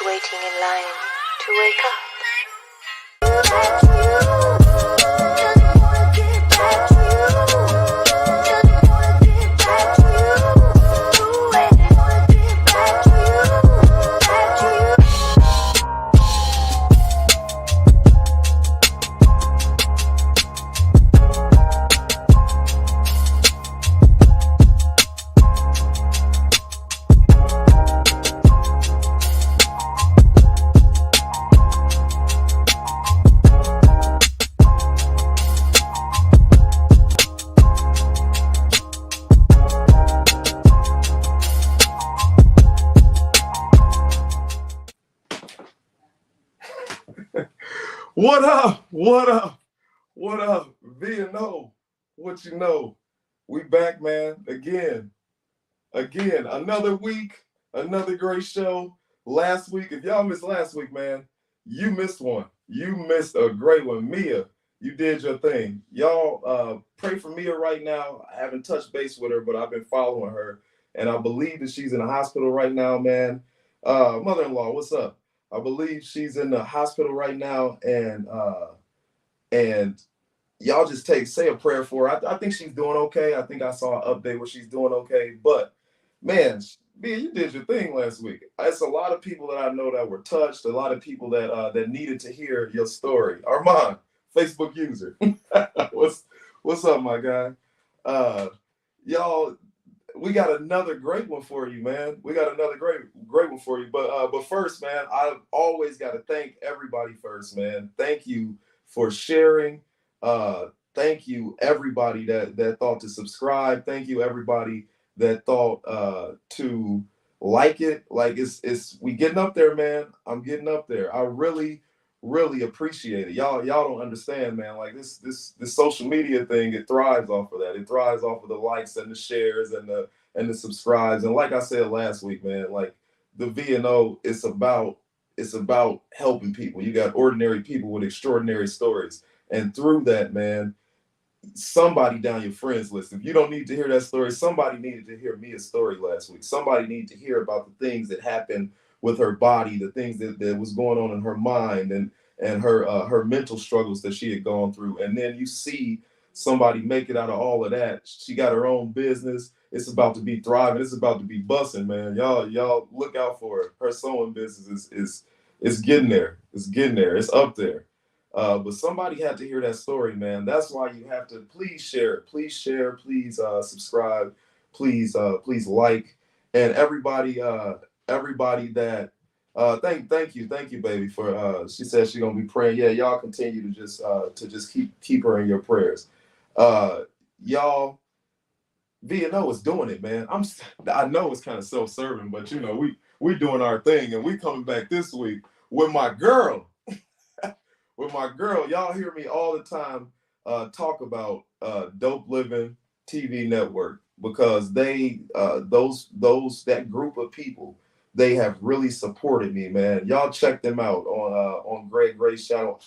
waiting in line to wake up. What up? What up? What up? V&O, what you know? We back, man. Again, another week, another great show. Last week, if y'all missed last week, man, you missed one. You missed a great one. Mia, you did your thing. Y'all pray for Mia right now. I haven't touched base with her, but I've been following her, and I believe that she's in the hospital right now, man. Mother-in-law, what's up? I believe she's in the hospital right now, and y'all just say a prayer for her. I think she's doing okay. I think I saw an update where she's doing okay. But man, Mia, you did your thing last week. It's a lot of people that I know that were touched. A lot of people that needed to hear your story. Armand, Facebook user, what's up, my guy? Y'all. We got another great one for you, man. We got another great one for you. But first, man, I've always got to thank everybody first, man. Thank you for sharing. Thank you, everybody that thought to subscribe. Thank you, everybody that thought to like it. Like it's we getting up there, man. I'm getting up there. I really appreciate it. Y'all don't understand, man. Like this social media thing, it thrives off of that. It thrives off of the likes and the shares and the subscribes. And like I said last week, man, like the V&O, it's about helping people. You got ordinary people with extraordinary stories. And through that, man, somebody down your friends list. If you don't need to hear that story, somebody needed to hear Mia's story last week. Somebody needed to hear about the things that happened with her body, the things that was going on in her mind and her mental struggles that she had gone through. And then you see somebody make it out of all of that. She got her own business. It's about to be thriving. It's about to be busting, man. Y'all look out for her. Her sewing business is getting there. It's getting there. It's up there. But somebody had to hear that story, man. That's why you have to please share. Please share. Please subscribe. Please like. And everybody that thank you, baby, for she said she's gonna be praying. Yeah, y'all continue to just keep her in your prayers. Y'all, V&O is doing it, man. I know it's kind of self-serving, but you know we doing our thing, and we coming back this week with my girl. With my girl, y'all hear me all the time talk about Dope Living TV Network, because they that group of people, they have really supported me, man. Y'all check them out on Greg Gray's channel.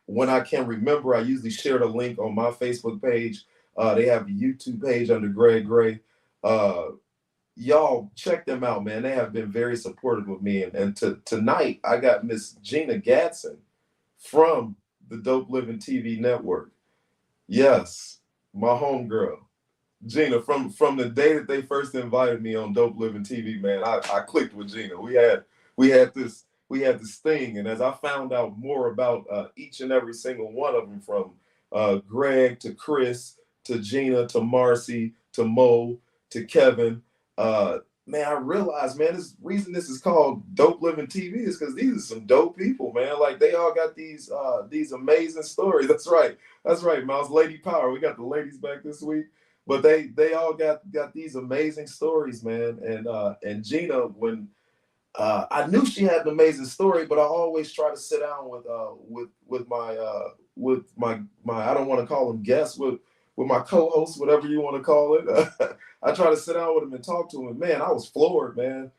When I can remember, I usually share the link on my Facebook page. They have a YouTube page under Greg Gray. Y'all check them out, man. They have been very supportive of me. And tonight, I got Miss Gina Gadson from the Dope Living TV Network. Yes, my homegirl. Gina, from the day that they first invited me on Dope Living TV, man, I clicked with Gina. We had this thing, and as I found out more about each and every single one of them, from Greg to Chris to Gina to Marcy to Mo to Kevin, man, I realized, man, this reason this is called Dope Living TV is because these are some dope people, man. Like, they all got these amazing stories. That's right, Miles. Lady Power. We got the ladies back this week. But they all got these amazing stories, man. And Gina, when I knew she had an amazing story, but I always try to sit down with my I don't want to call them guests, with my co-host, whatever you want to call it. I try to sit down with him and talk to him. And man, I was floored, man.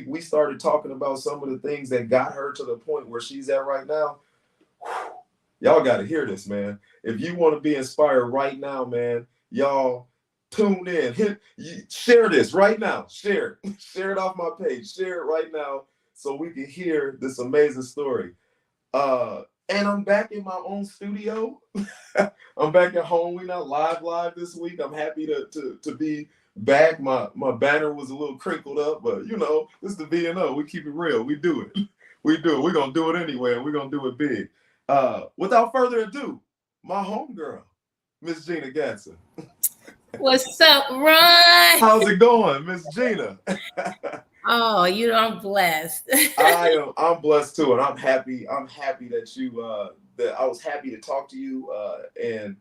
We started talking about some of the things that got her to the point where she's at right now. Whew. Y'all got to hear this, man. If you want to be inspired right now, man, y'all tune in. Share this right now. Share it off my page. Share it right now so we can hear this amazing story. And I'm back in my own studio. I'm back at home. We're not live this week. I'm happy to be back. My banner was a little crinkled up, but you know, this is the VNO. We keep it real. We do it. We do it. We're gonna do it anyway, and we're gonna do it big. Without further ado, my homegirl, Miss Gina Gadson. What's up, Ron? How's it going, Miss Gina? Oh, I'm blessed. I'm blessed too, and I'm happy that that I was happy to talk to you and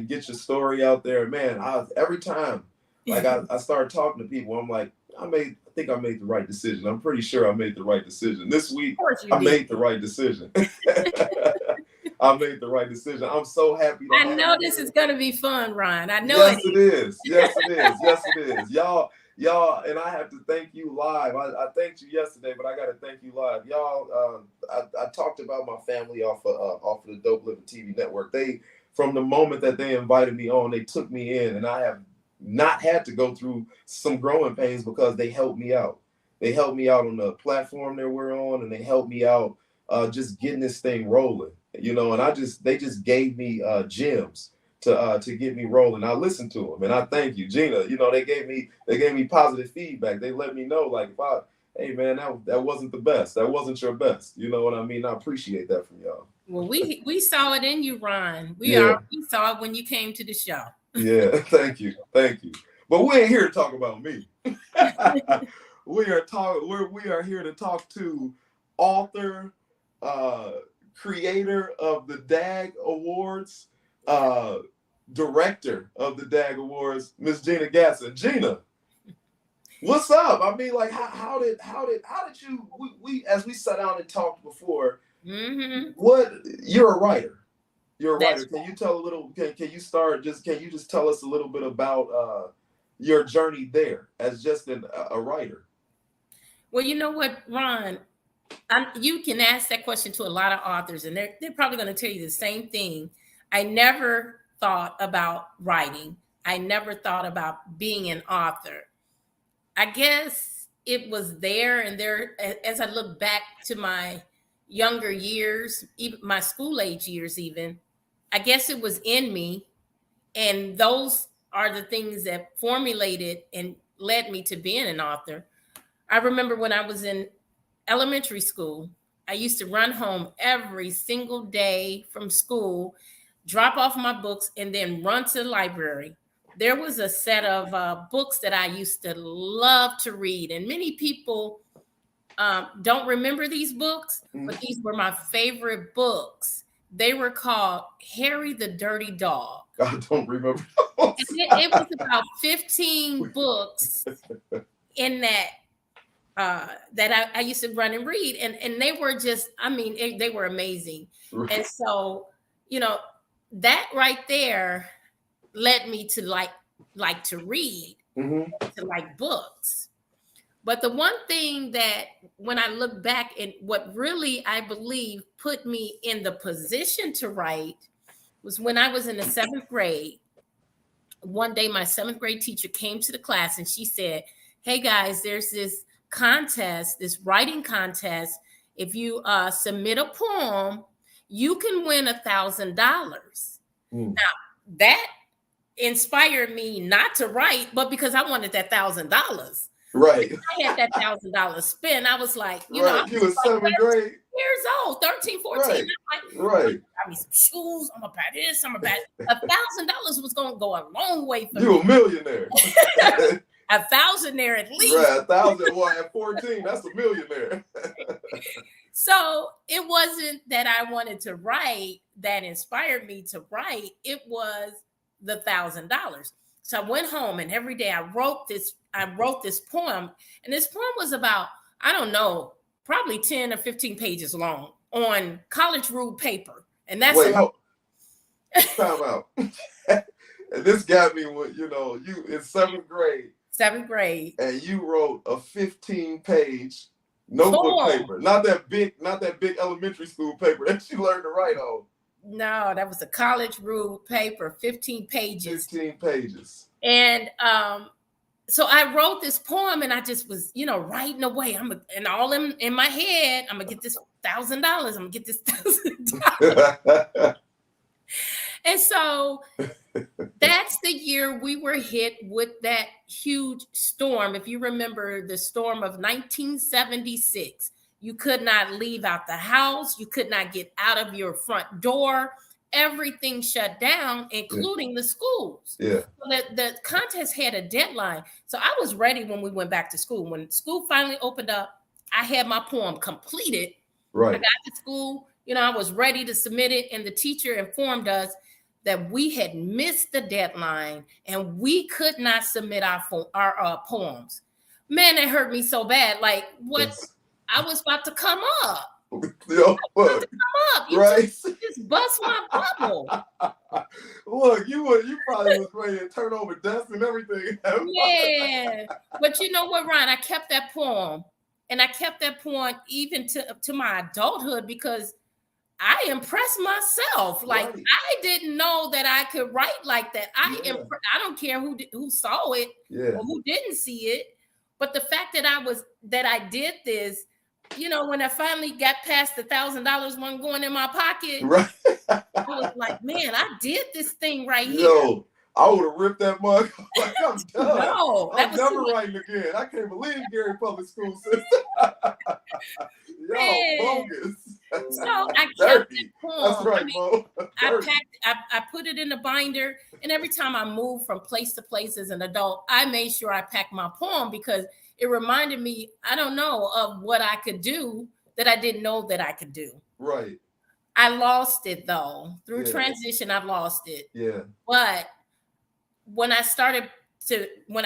get your story out there. Man, every time like I started talking to people, I'm like, I think I made the right decision. I'm pretty sure I made the right decision. This week I made the right decision. I made the right decision. I'm so happy. I know this is gonna be fun, Ron. I know it is. Yes, it is. Yes, it is. Y'all, and I have to thank you live. I thanked you yesterday, but I got to thank you live. Y'all, I talked about my family off of the Dope Living TV network. From the moment that they invited me on, they took me in, and I have not had to go through some growing pains because they helped me out. They helped me out on the platform that we're on, and they helped me out just getting this thing rolling. You know, and they just gave me gems to get me rolling. I listened to them, and I thank you, Gina. You know, they gave me positive feedback. They let me know, like, hey man, that wasn't the best. That wasn't your best. You know what I mean? I appreciate that from y'all. Well, we saw it in you, Ron. We saw it when you came to the show. Yeah, thank you. But we ain't here to talk about me. we are here to talk to author, creator of the DAG Awards, director of the DAG Awards, Miss Gina Gadson. Gina, what's up? I mean, like, how did you? We as we sat down and talked before. Mm-hmm. You're a writer. You're a writer. That's Can you tell a little? Can you start? Can you just tell us a little bit about your journey there as just a writer? Well, you know what, Ron. You can ask that question to a lot of authors, and they're probably going to tell you the same thing. I never thought about writing. I never thought about being an author. I guess it was there, and there, as I look back to my younger years, even my school age years, even, I guess it was in me. And those are the things that formulated and led me to being an author. I remember when I was in elementary school, I used to run home every single day from school, drop off my books, and then run to the library. There was a set of books that I used to love to read. And many people don't remember these books, but these were my favorite books. They were called Harry the Dirty Dog. I don't remember. It was about 15 books in that that I used to run and read, and they were just, I mean, they were amazing. Right. And so, that right there led me to like to read, to like books. But the one thing that when I look back and what really I believe put me in the position to write was when I was in the 7th grade. One day my 7th grade teacher came to the class and she said, "Hey guys, there's this contest, this writing contest. If you submit a poem, you can win $1,000. Now that inspired me not to write, but because I wanted that $1,000. Right. I had that $1,000 spent. I was like, you were 7th grade. Years old, 13, 14. Right. I mean, some shoes. I'm gonna buy this. I'm gonna buy $1,000 was gonna go a long way for me. You a millionaire. 1,000 there at least. Right, 1,000. Well, at 14, that's a millionaire. So it wasn't that I wanted to write that inspired me to write. It was the $1,000. So I went home and every day I wrote this poem, and this poem was about, I don't know, probably 10 or 15 pages long on college ruled paper. And that's time out. And this got me when, you in 7th grade. 7th grade. And you wrote a 15-page notebook paper. Not that big elementary school paper that you learned to write on. No, that was a college ruled paper, 15 pages. 15 pages. And so I wrote this poem and I just was, writing away. And all in my head, I'm gonna get this $1,000. I'm gonna get this $1,000. And so that's the year we were hit with that huge storm. If you remember the storm of 1976, you could not leave out the house. You could not get out of your front door. Everything shut down, including the schools. Yeah. So the contest had a deadline. So I was ready when we went back to school. When school finally opened up, I had my poem completed. Right. I got to school, I was ready to submit it. And the teacher informed us that we had missed the deadline and we could not submit our poems. Man, it hurt me so bad. Like, what? I was about to come up. Yo, look, you right? just bust my bubble. Look, you probably was ready to turn over desks and everything. Yeah, but you know what, Ryan? I kept that poem, and I kept that poem even to my adulthood because I impressed myself. Like, right. I didn't know that I could write like that. I don't care who saw it or who didn't see it, but the fact that I did this. When I finally got past the $1,000 one going in my pocket, right. I was like, man, I did this thing right here. Yo, I would have ripped that mug. Like, I'm done. No, I'm never writing again. I can't believe Gary public school system. Yo, bogus. So I kept that poem. That's right, Mo. I put it in a binder, and every time I moved from place to place as an adult, I made sure I packed my poem because it reminded me, I don't know, of what I could do that I didn't know that I could do. Right. I lost it though. Through transition, I lost it. Yeah. But when I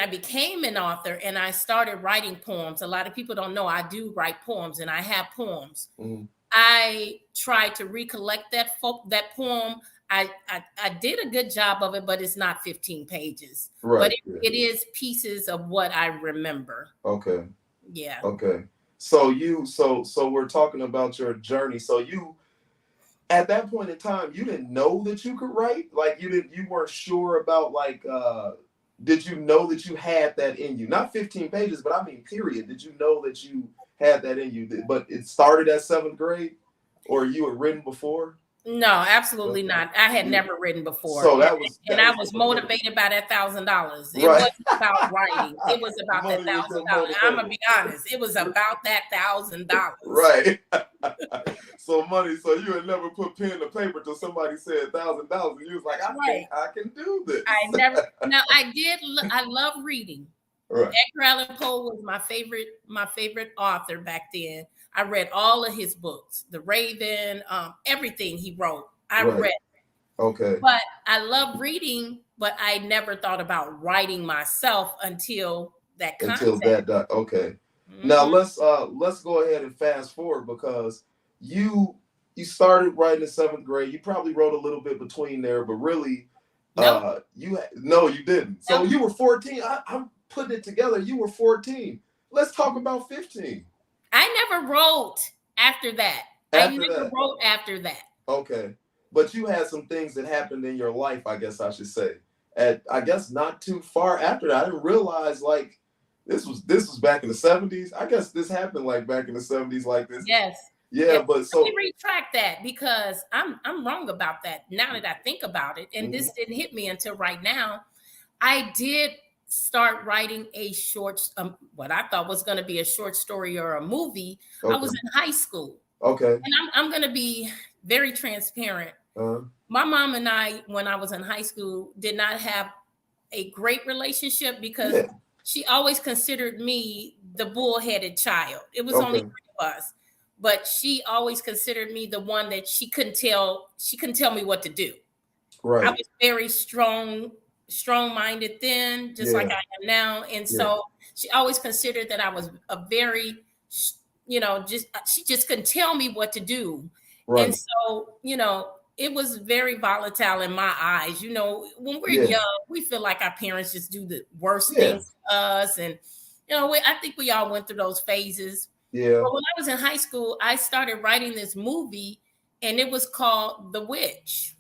became an author and I started writing poems, a lot of people don't know I do write poems and I have poems. Mm-hmm. I tried to recollect that poem. I did a good job of it, but it's not 15 pages. Right. But it is pieces of what I remember. Okay. Yeah. Okay. So we're talking about your journey. So you, at that point in time, you didn't know that you could write? Like you weren't sure about did you know that you had that in you? Not 15 pages, but I mean, period. Did you know that you had that in you? But it started at 7th grade or you had written before? No, absolutely not. I had never written before. So I was motivated by that $1,000. It wasn't about writing. It was about that $1,000. I'm gonna be honest. It was about that $1,000. Right. So you had never put pen to paper till somebody said $1,000. And you was like, I think I can do this. I love reading. Right. Edgar Allan Poe was my favorite author back then. I read all of his books, The Raven, everything he wrote. I read. Okay. But I love reading, but I never thought about writing myself until that concept. Okay. Mm-hmm. Now let's go ahead and fast forward because you started writing in 7th grade. You probably wrote a little bit between there, but really, you didn't. So you were 14. I'm putting it together. You were 14. Let's talk about 15. I never wrote after that. Wrote after that. Okay. But you had some things that happened in your life, I guess I should say. I guess not too far after that. I didn't realize this was back in the 70s. I guess this happened back in the 70s like this. Yes. Yeah, but so let me retract that because I'm wrong about that now that I think about it. And this didn't hit me until right now. I did start writing a short, what I thought was going to be a short story or a movie. Okay. I was in high school. Okay. And I'm going to be very transparent. Uh-huh. My mom and I, when I was in high school, did not have a great relationship because she always considered me the bullheaded child. It was only 3 of us, but she always considered me the one that she couldn't tell me what to do. Right. I was very strong-minded then, just like I am now. And so she always considered that I was a very, she just couldn't tell me what to do. Right. And so, it was very volatile in my eyes. When we're young, we feel like our parents just do the worst things to us. And, I think we all went through those phases. Yeah. But when I was in high school, I started writing this movie and it was called The Witch.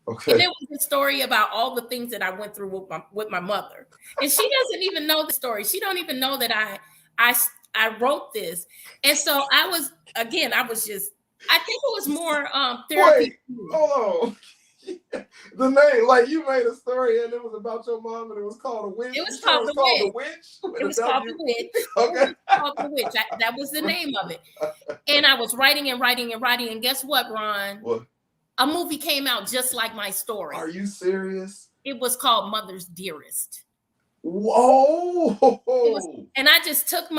Okay. it was a story about all the things that I went through with my mother. And she doesn't even know the story. She don't even know that I wrote this. And so I was just, I think it was more therapy. Wait, hold on. The name, like you made a story and it was about your mom and it was called a witch. It was You sure called it was The called Witch. The Witch? It was called The Witch. Okay. It was called The Witch. That was the name of it. And I was writing and writing and writing. And guess what, Ron? What? A movie came out just like my story. Are you serious? It was called Mother's Dearest. Whoa! And I just took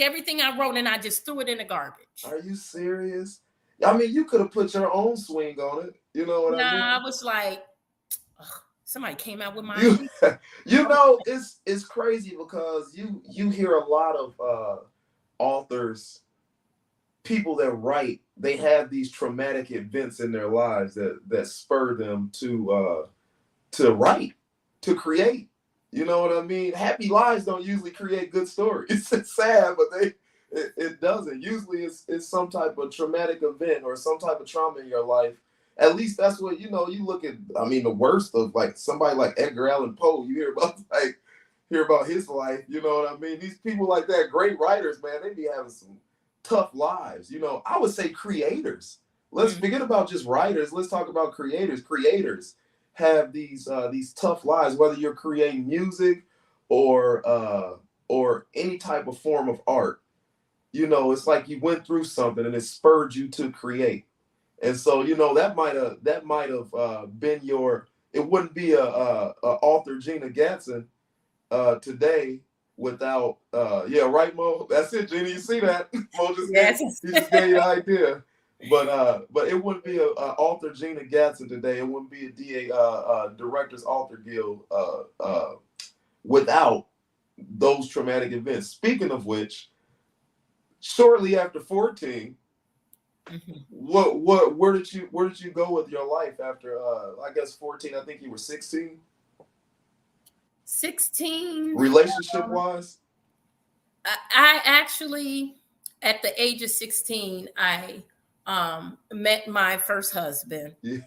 everything I wrote and I just threw it in the garbage. Are you serious? I mean, you could have put your own swing on it. You know what I mean? I was like, somebody came out with my you know, it's crazy because you hear a lot of authors, people that write, they have these traumatic events in their lives that spur them to write, to create. You know what I mean? Happy lives don't usually create good stories. It's sad, but it doesn't. Usually it's some type of traumatic event or some type of trauma in your life. At least that's what, you look at, I mean, the worst of like somebody like Edgar Allan Poe, you hear about his life, you know what I mean? These people like that, great writers, man, they be having some tough lives. I would say creators. Let's forget about just writers. Let's talk about creators. Creators have these tough lives, whether you're creating music or any type of form of art. It's like you went through something and it spurred you to create. And so, that might have been it wouldn't be a author Gina Gadson today without right, Mo? That's it, Gina. You see that? Mo just gave you the idea. But it wouldn't be a author Gina Gadson today. It wouldn't be a Directors Author Guild without those traumatic events. Speaking of which, shortly after 14, where did you go with your life after I guess 14? I think you were 16. 16. Relationship wise? I actually, at the age of 16, I met my first husband. Yeah.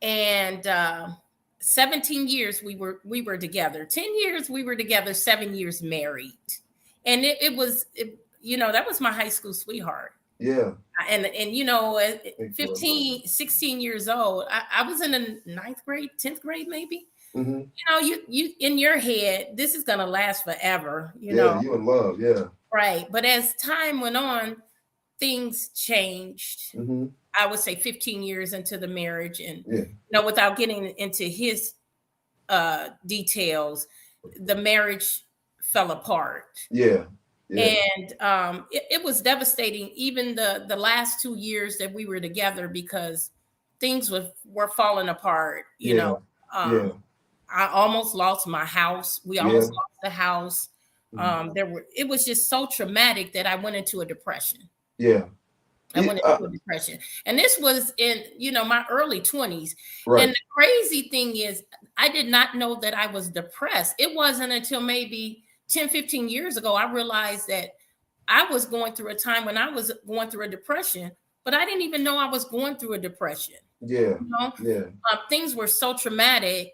And 17 years we were together. 10 years we were together, 7 years married. And it was that was my high school sweetheart. Yeah. And at 15, 16 years old, I was in the 9th grade, 10th grade, maybe. Mm-hmm. You in your head, this is gonna last forever. You in love, yeah. Right. But as time went on, things changed. Mm-hmm. I would say 15 years into the marriage, and without getting into his details, the marriage fell apart. Yeah. And it was devastating, even the last 2 years that we were together, because things were falling apart. I almost lost my house. We almost lost the house. It was just so traumatic that I went into a depression. Yeah. I went into a depression. And this was in, my early 20s. Right. And the crazy thing is, I did not know that I was depressed. It wasn't until maybe 10, 15 years ago, I realized that I was going through a time when I was going through a depression, but I didn't even know I was going through a depression. Yeah. Yeah. Things were so traumatic.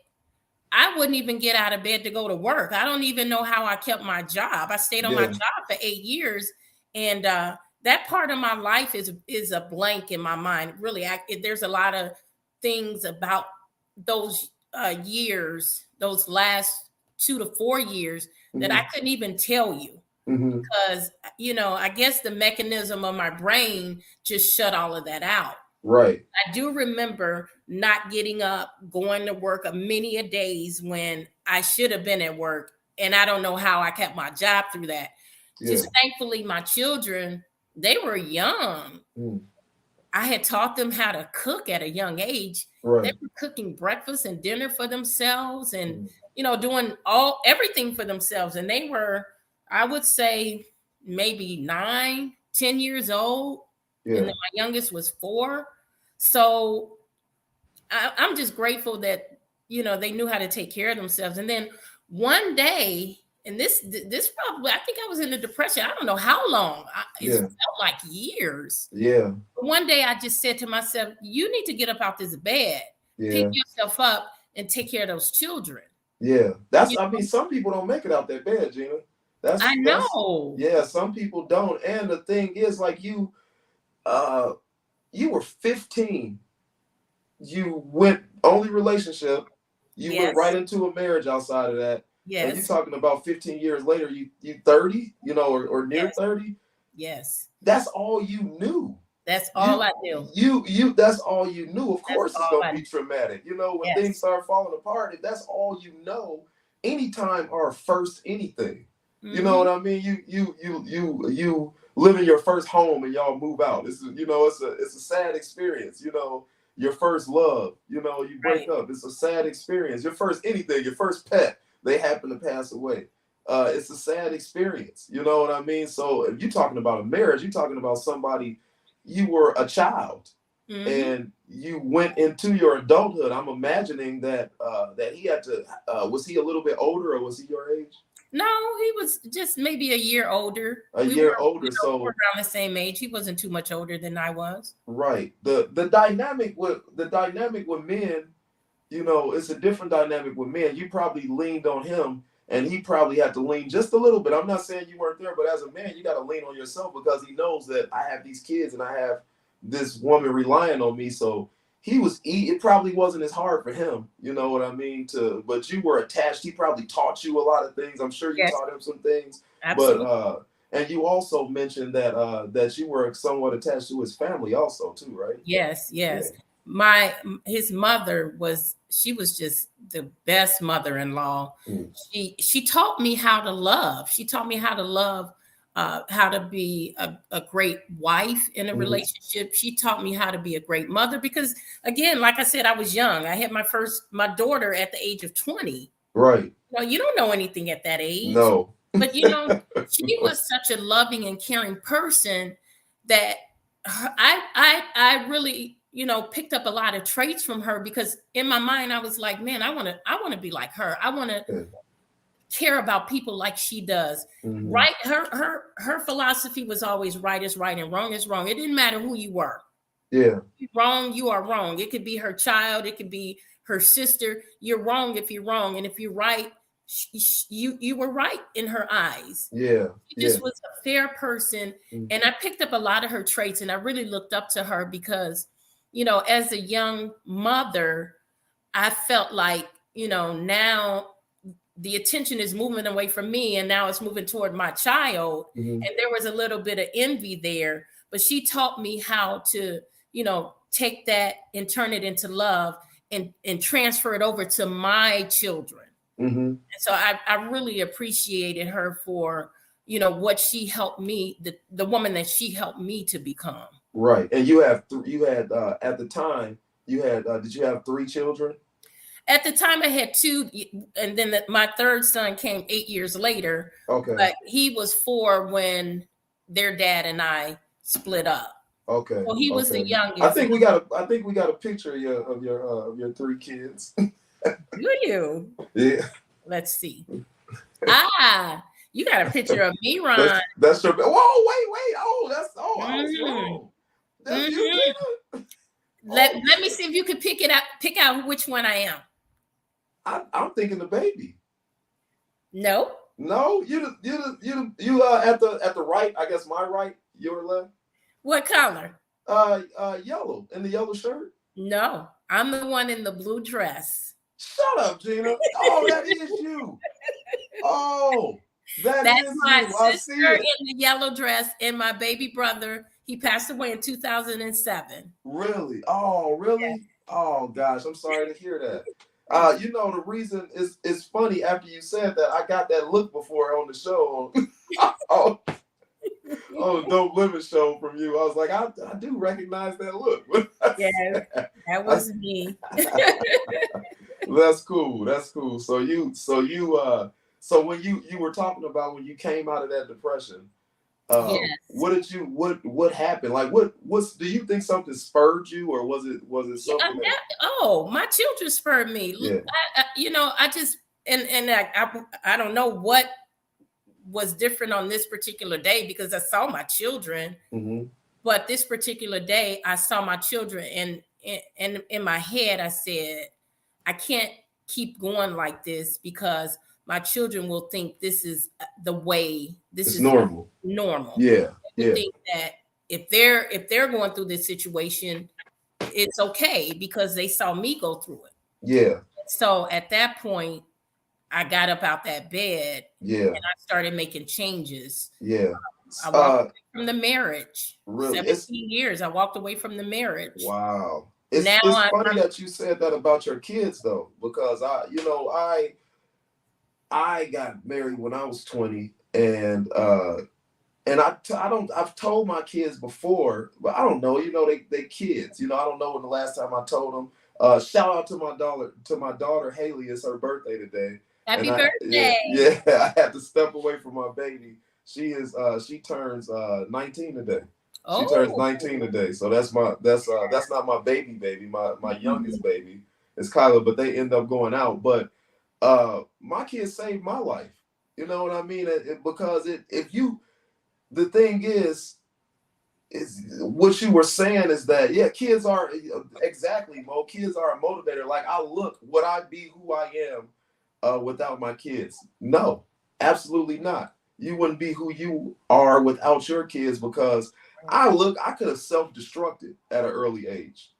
I wouldn't even get out of bed to go to work. I don't even know how I kept my job. I stayed on my job for 8 years. And that part of my life is a blank in my mind. Really, there's a lot of things about those years, those last 2 to 4 years, that I couldn't even tell you. Because, I guess the mechanism of my brain just shut all of that out. Right. I do remember not getting up, going to work many a days when I should have been at work. And I don't know how I kept my job through that. Yeah. Just thankfully, my children, they were young. I had taught them how to cook at a young age. Right. They were cooking breakfast and dinner for themselves and, doing everything for themselves. And they were, I would say, maybe 9, 10 years old. Yeah. And then my youngest was 4. So I'm just grateful that, they knew how to take care of themselves. And then one day, and this probably, I think I was in a depression. I don't know how long. It felt like years. Yeah. But one day I just said to myself, you need to get up out this bed, pick Yeah. yourself up and take care of those children. Yeah. I mean, some people don't make it out that bed, Gina. I know. Yeah, some people don't. And the thing is, like, you were 15. You went only relationship. You went right into a marriage outside of that. And you're talking about 15 years later, you 30, or near 30. Yes. That's all you knew. That's all I knew. That's all you knew. Of course it's gonna be traumatic. When things start falling apart, if that's all you know, anytime our first anything. You know what I mean? You live in your first home and y'all move out. It's a sad experience. Your first love, you break up. It's a sad experience. Your first anything, your first pet, they happen to pass away. It's a sad experience. You know what I mean? So if you're talking about a marriage, you're talking about somebody, you were a child and you went into your adulthood. I'm imagining that he had to, was he a little bit older or was he your age? No, he was just maybe a year older. So around the same age. He wasn't too much older than I was. Right. The dynamic with men, it's a different dynamic with men. You probably leaned on him and he probably had to lean just a little bit. I'm not saying you weren't there, but as a man, you got to lean on yourself because he knows that I have these kids and I have this woman relying on me. So it probably wasn't as hard for him, you know what I mean? But you were attached. He probably taught you a lot of things. I'm sure you taught him some things. Absolutely. But and you also mentioned that you were somewhat attached to his family also too, right? Yes. Yeah. His mother was just the best mother-in-law. She taught me how to love. She taught me how to love, how to be a great wife in a relationship. She taught me how to be a great mother because, again, like I said, I was young. I had my daughter at the age of 20. Right. You don't know anything at that age. No. But, she was such a loving and caring person that I really, picked up a lot of traits from her because in my mind, I was like, man, I want to be like her. I want to care about people like she does. Right. Her philosophy was always right is right and wrong is wrong. It didn't matter who you were. Yeah. You're wrong, you are wrong. It could be her child. It could be her sister. You're wrong if you're wrong. And if you're right, you were right in her eyes. Yeah. She just was a fair person. And I picked up a lot of her traits and I really looked up to her because, as a young mother, I felt like, now the attention is moving away from me and now it's moving toward my child. And there was a little bit of envy there, but she taught me how to, take that and turn it into love and transfer it over to my children. And so I really appreciated her for, what she helped me, the woman that she helped me to become. Right. And you had at the time did you have 3 children? At the time I had 2, and then my third son came 8 years later. Okay. But he was 4 when their dad and I split up. Okay. So he was the youngest. I think we got a picture of your 3 kids. Do you? Yeah. Let's see. You got a picture of me, Ron. That's your. Whoa, wait. I was wrong. That's you, Gina? Let me see if you can pick out which one I am. I'm thinking the baby. No, you at the right. I guess my right, your left. What color? Yellow, in the yellow shirt. No, I'm the one in the blue dress. Shut up, Gina. Oh, that is you. Oh, that's my you. sister in the yellow dress and my baby brother. He passed away in 2007. Really? Oh, really? Yes. Oh, gosh. I'm sorry to hear that. The reason is it's funny after you said that, I got that look before on the show. Oh, Dope Living show from you. I was like, I do recognize that look. Yeah, that was me. That's cool. So when you were talking about when you came out of that depression, yes. what happened? Like do you think something spurred you, or was it something? My children spurred me. Yeah. I just I don't know what was different on this particular day because I saw my children, but this particular day I saw my children in my head, I said, I can't keep going like this because my children will think this is the way. This It's is normal. normal. Yeah. They Yeah. think that if they're going through this situation, it's okay because they saw me go through it. Yeah. So at that point, I got up out that bed Yeah. and I started making changes. Yeah. I walked away from the marriage. Really? 17 years. I walked away from the marriage. Wow. Now It's funny that you said that about your kids though, because I got married when I was 20, and I've told my kids before, but I don't know, they kids, I don't know when the last time I told them. Shout out to my daughter Haley. It's her birthday today. Happy And birthday. Yeah, I had to step away from my baby. She turns 19 today. She turns 19 today. So that's not my baby. My youngest baby is Kyla, but they end up going out. But my kids saved my life. You know what I mean? Because the thing is what you were saying is that, yeah, kids are exactly, Mo. Kids are a motivator. Like, would I be who I am without my kids? No, absolutely not. You wouldn't be who you are without your kids, because I could have self-destructed at an early age,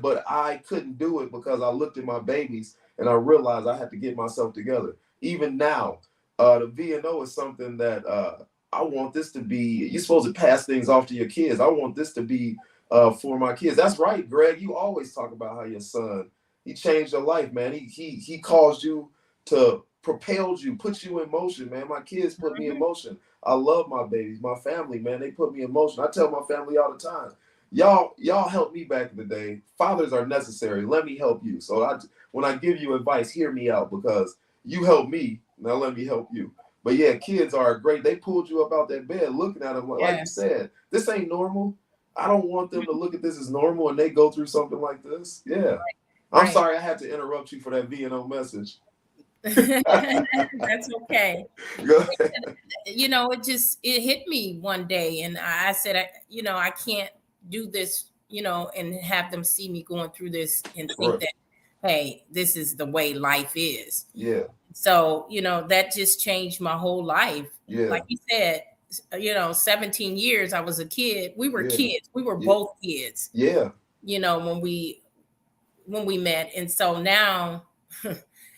but I couldn't do it because I looked at my babies and I realized I had to get myself together. Even now, the V&O is something that I want this to be. You're supposed to pass things off to your kids. I want this to be for my kids. That's right, Greg. You always talk about how your son, he changed your life, man. He caused you to propelled you, put you in motion, man. My kids put me in motion. I love my babies, my family, man. They put me in motion. I tell my family all the time, y'all helped me back in the day. Fathers are necessary. Let me help you. So when I give you advice, hear me out, because you helped me. Now let me help you. But yeah, kids are great. They pulled you up out that bed looking at them like you said, this ain't normal. I don't want them to look at this as normal and they go through something like this. Yeah. I'm sorry I had to interrupt you for that V&O message. That's okay. It hit me one day, and I said, I can't do this, and have them see me going through this and think that, hey, this is the way life is. Yeah. So, that just changed my whole life. Yeah. Like you said, 17 years I was a kid. We were kids. We were both kids. Yeah. When we met. And so now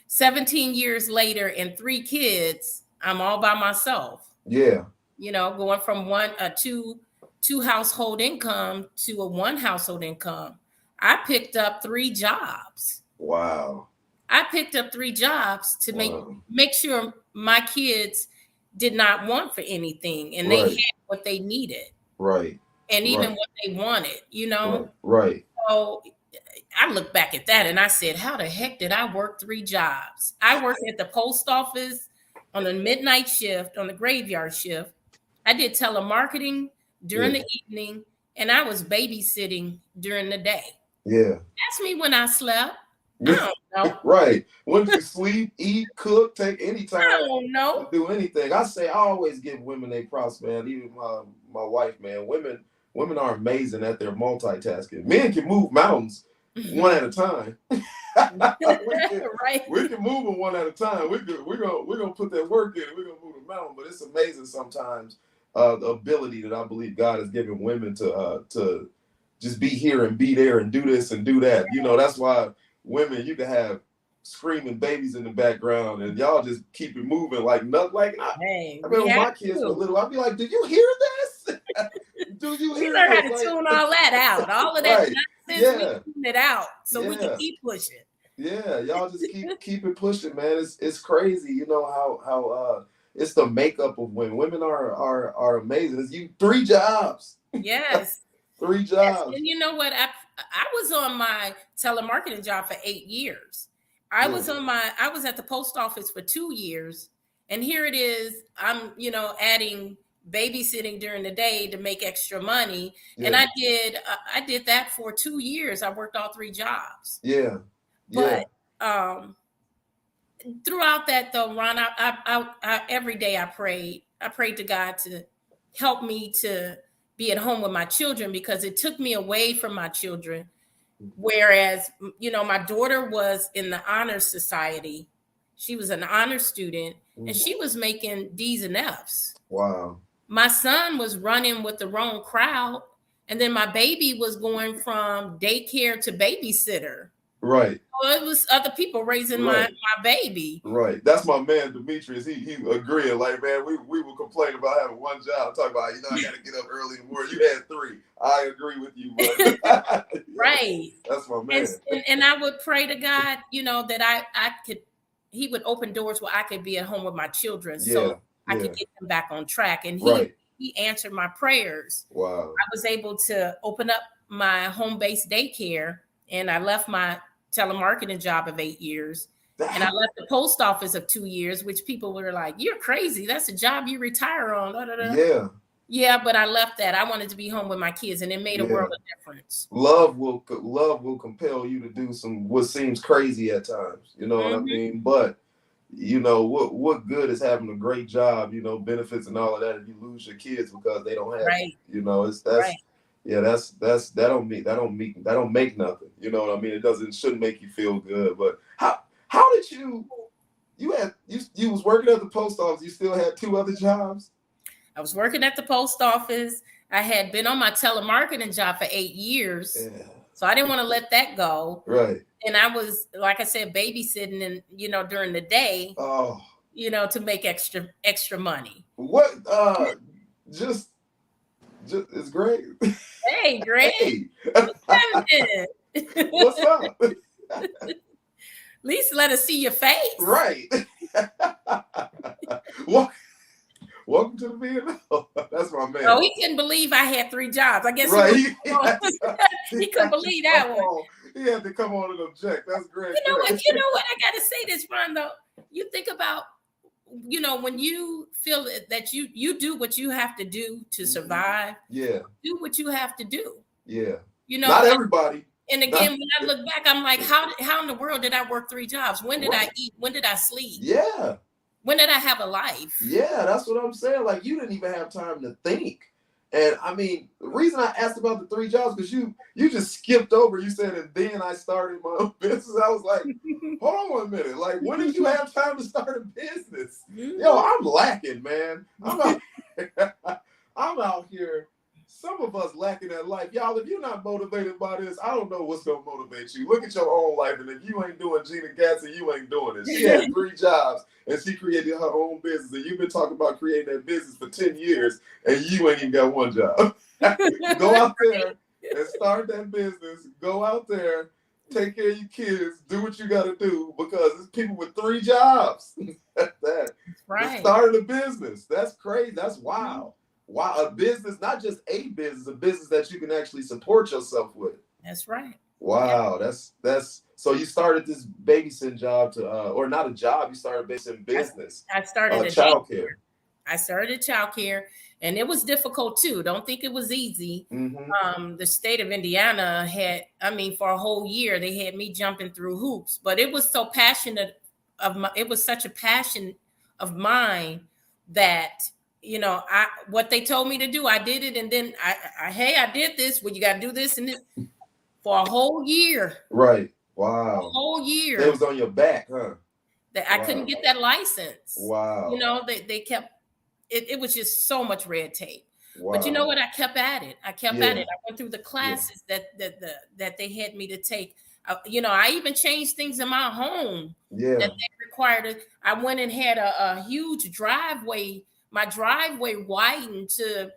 17 years later and 3 kids, I'm all by myself. Yeah. Going from two household income to a 1 household income. I picked up 3 jobs. Wow. I picked up 3 jobs to make sure my kids did not want for anything, and they had what they needed. Right. And even what they wanted, Right. So I look back at that and I said, how the heck did I work 3 jobs? I worked at the post office on the midnight shift, on the graveyard shift. I did telemarketing during the evening, and I was babysitting during the day. Yeah. Ask me when I slept. I don't know. Right. When did you sleep, eat, cook, take any time? I don't know. To do anything. I always give women their props, man. Even my wife, man. Women are amazing at their multitasking. Men can move mountains one at a time. we can move them one at a time. We're gonna put that work in. We're gonna move the mountain. But it's amazing sometimes the ability that I believe God has given women to just be here and be there and do this and do that. That's why women, you can have screaming babies in the background and y'all just keep it moving like nothing. Like I remember when my kids were little, I'd be like, "Did you hear this? Do you hear?" We learn how to tune all that out. All of that nonsense, we tune it out so we can keep pushing. Yeah, y'all just keep it pushing, man. It's crazy, how it's the makeup of women. Women are amazing. It's 3 jobs. Yes. 3 jobs. Yes. And you know what? I was on my telemarketing job for 8 years. I was at the post office for 2 years, and here it is. I'm, adding babysitting during the day to make extra money, and I did that for 2 years. I worked all 3 jobs. Yeah. But throughout that, though, Ron, I every day I prayed to God to help me to be at home with my children, because it took me away from my children Whereas, my daughter was in the honor society. She was an honor student and she was making D's and F's. Wow. My son was running with the wrong crowd. And then my baby was going from daycare to babysitter. Right. So it was other people raising my baby. Right. That's my man, Demetrius. He agreed. Like, man, we will complain about having one job. Talk about, I got to get up early in the morning. You had 3. I agree with you. But right. That's my man. And I would pray to God, that I could, he would open doors where I could be at home with my children. So I could get them back on track. And he answered my prayers. Wow. I was able to open up my home-based daycare, and I left my telemarketing job of 8 years. And I left the post office of 2 years, which people were like, you're crazy. That's a job you retire on. Da, da, da. Yeah. Yeah, but I left that. I wanted to be home with my kids, and it made a world of difference. Love will compel you to do what seems crazy at times. You know what I mean? But what good is having a great job, benefits and all of that if you lose your kids because they don't have that don't make nothing. You know what I mean? It shouldn't make you feel good. But how did you was working at the post office, you still had 2 other jobs? I was working at the post office. I had been on my telemarketing job for 8 years. Yeah. So I didn't want to let that go. Right. And I was, like I said, babysitting and, during the day, to make extra money. What? Just it's great. Hey, great. Hey. What's up? At least let us see your face. Right. Welcome to the V&O. That's my man. Oh, he couldn't believe I had 3 jobs. I guess he couldn't believe that one. He had to come on and object. That's great. You know what? I got to say this, Ron, though. You think about, when you feel that you do what you have to do to survive. Yeah. Do what you have to do. Yeah. Not everybody. And again, when I look back, I'm like, how in the world did I work 3 jobs? When did I eat? When did I sleep? Yeah. When did I have a life? Yeah, that's what I'm saying. Like, you didn't even have time to think. And I mean, the reason I asked about the 3 jobs, because you just skipped over. You said, and then I started my own business. I was like, hold on 1 minute. Like, when did you have time to start a business? Yo, I'm lacking, man. I'm out here. Some of us lacking that life. Y'all, if you're not motivated by this, I don't know what's going to motivate you. Look at your own life. And if you ain't doing Gina Gadson, you ain't doing it. She had 3 jobs and she created her own business. And you've been talking about creating that business for 10 years and you ain't even got 1 job. Go out there and start that business. Go out there, take care of your kids, do what you got to do, because it's people with 3 jobs that started a business. That's crazy. That's wild. Wow, a business, not just a business that you can actually support yourself with. That's right. Wow, that's so you started this babysitting job or not a job, you started babysitting business. I started childcare. I started childcare, and it was difficult too. Don't think it was easy. The state of Indiana for a whole year, they had me jumping through hoops, but it was so passionate it was such a passion of mine that what they told me to do, I did it. And then I did this. Well, you got to do this and this for a whole year. Right. Wow. A whole year. It was on your back, huh? That I couldn't get that license. Wow. They kept, it was just so much red tape. Wow. But you know what? I kept at it. I went through the classes that they had me to take. I even changed things in my home that they required. I went and had a huge driveway. My driveway widened to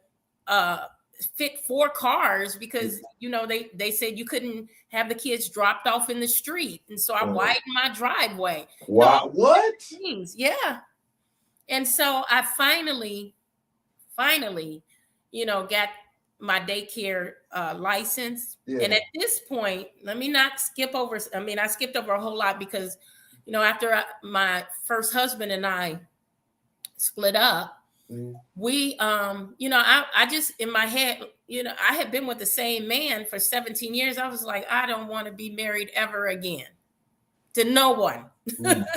fit 4 cars because, they said you couldn't have the kids dropped off in the street. And so I widened my driveway. Wow. What? Things. Yeah. And so I finally, got my daycare license. Yeah. And at this point, let me not skip over. I skipped over a whole lot because, after my first husband and I split up, we, I just in my head, I had been with the same man for 17 years. I was like, I don't want to be married ever again to no one.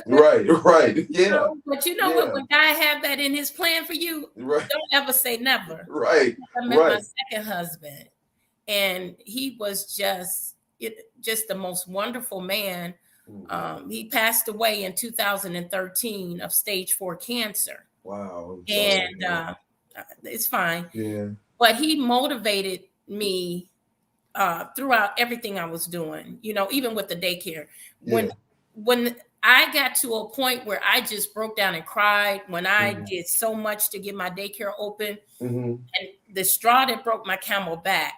Right. Yeah. But what, when God have that in his plan for you, don't ever say never. Right. I met my second husband, and he was just just the most wonderful man. Mm-hmm. He passed away in 2013 of stage 4 cancer. Wow. I'm sorry. And it's fine. Yeah. But he motivated me throughout everything I was doing, even with the daycare. Yeah. When I got to a point where I just broke down and cried, when I Mm-hmm. did so much to get my daycare open, Mm-hmm. and the straw that broke my camel's back,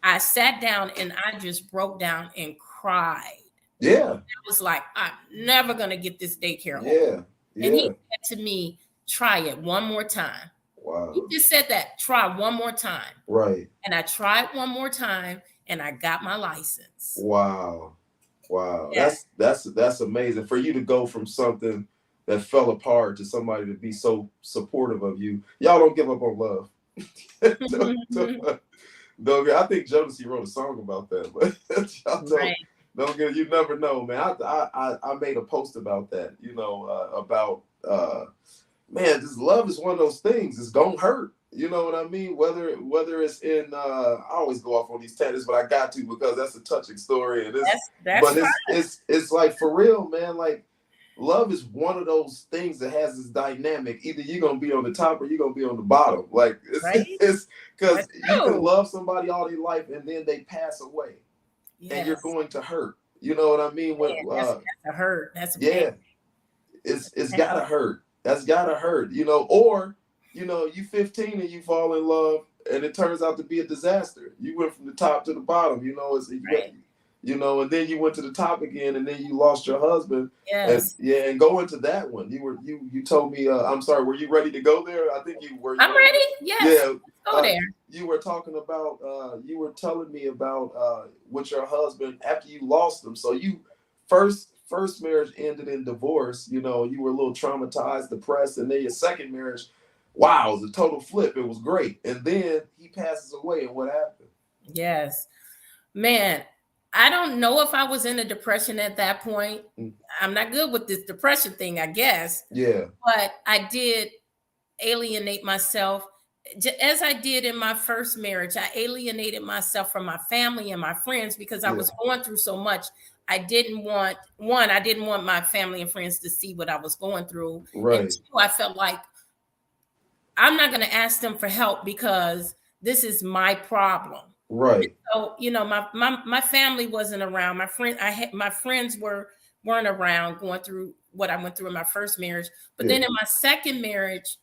I sat down and I just broke down and cried. Yeah. I was like, I'm never going to get this daycare open. Yeah. And he Yeah. said to me, try it one more time. Wow. He just said that, try one more time. Right. And I tried one more time and I got my license. Wow. Wow. Yeah. That's amazing. For you to go from something that fell apart to somebody to be so supportive of you. Y'all don't give up on love. don't, I think Jodeci wrote a song about that, but y'all don't get, you never know, man. I made a post about that, about man, this love is one of those things. It's gonna hurt. You know what I mean? Whether it's in I always go off on these tangents, but I got to because that's a touching story. And it's like for real, man. Like love is one of those things that has this dynamic. Either you're gonna be on the top or you're gonna be on the bottom. Like it's because you can love somebody all your life and then they pass away, and you're going to hurt. You know what I mean? When that's a hurt. That's a pain. It's gotta hurt. That's gotta hurt. Or you 15 and you fall in love and it turns out to be a disaster. You went from the top to the bottom, and then you went to the top again and then you lost your husband. Yes. And go into that one. You told me, I'm sorry, were you ready to go there? I think you were. I'm ready. Yes. Yeah. Go there. You were talking about, you were telling me about with your husband after you lost him. So you first marriage ended in divorce. You were a little traumatized, depressed, and then your second marriage, wow, it was a total flip. It was great. And then he passes away, and what happened? Yes. Man, I don't know if I was in a depression at that point. I'm not good with this depression thing, I guess. Yeah. But I did alienate myself. As I did in my first marriage, I alienated myself from my family and my friends because I was going through so much. I didn't want my family and friends to see what I was going through. Right. And two, I felt like I'm not going to ask them for help because this is my problem. Right. And so, my family wasn't around. My friends weren't around going through what I went through in my first marriage. But then in my second marriage,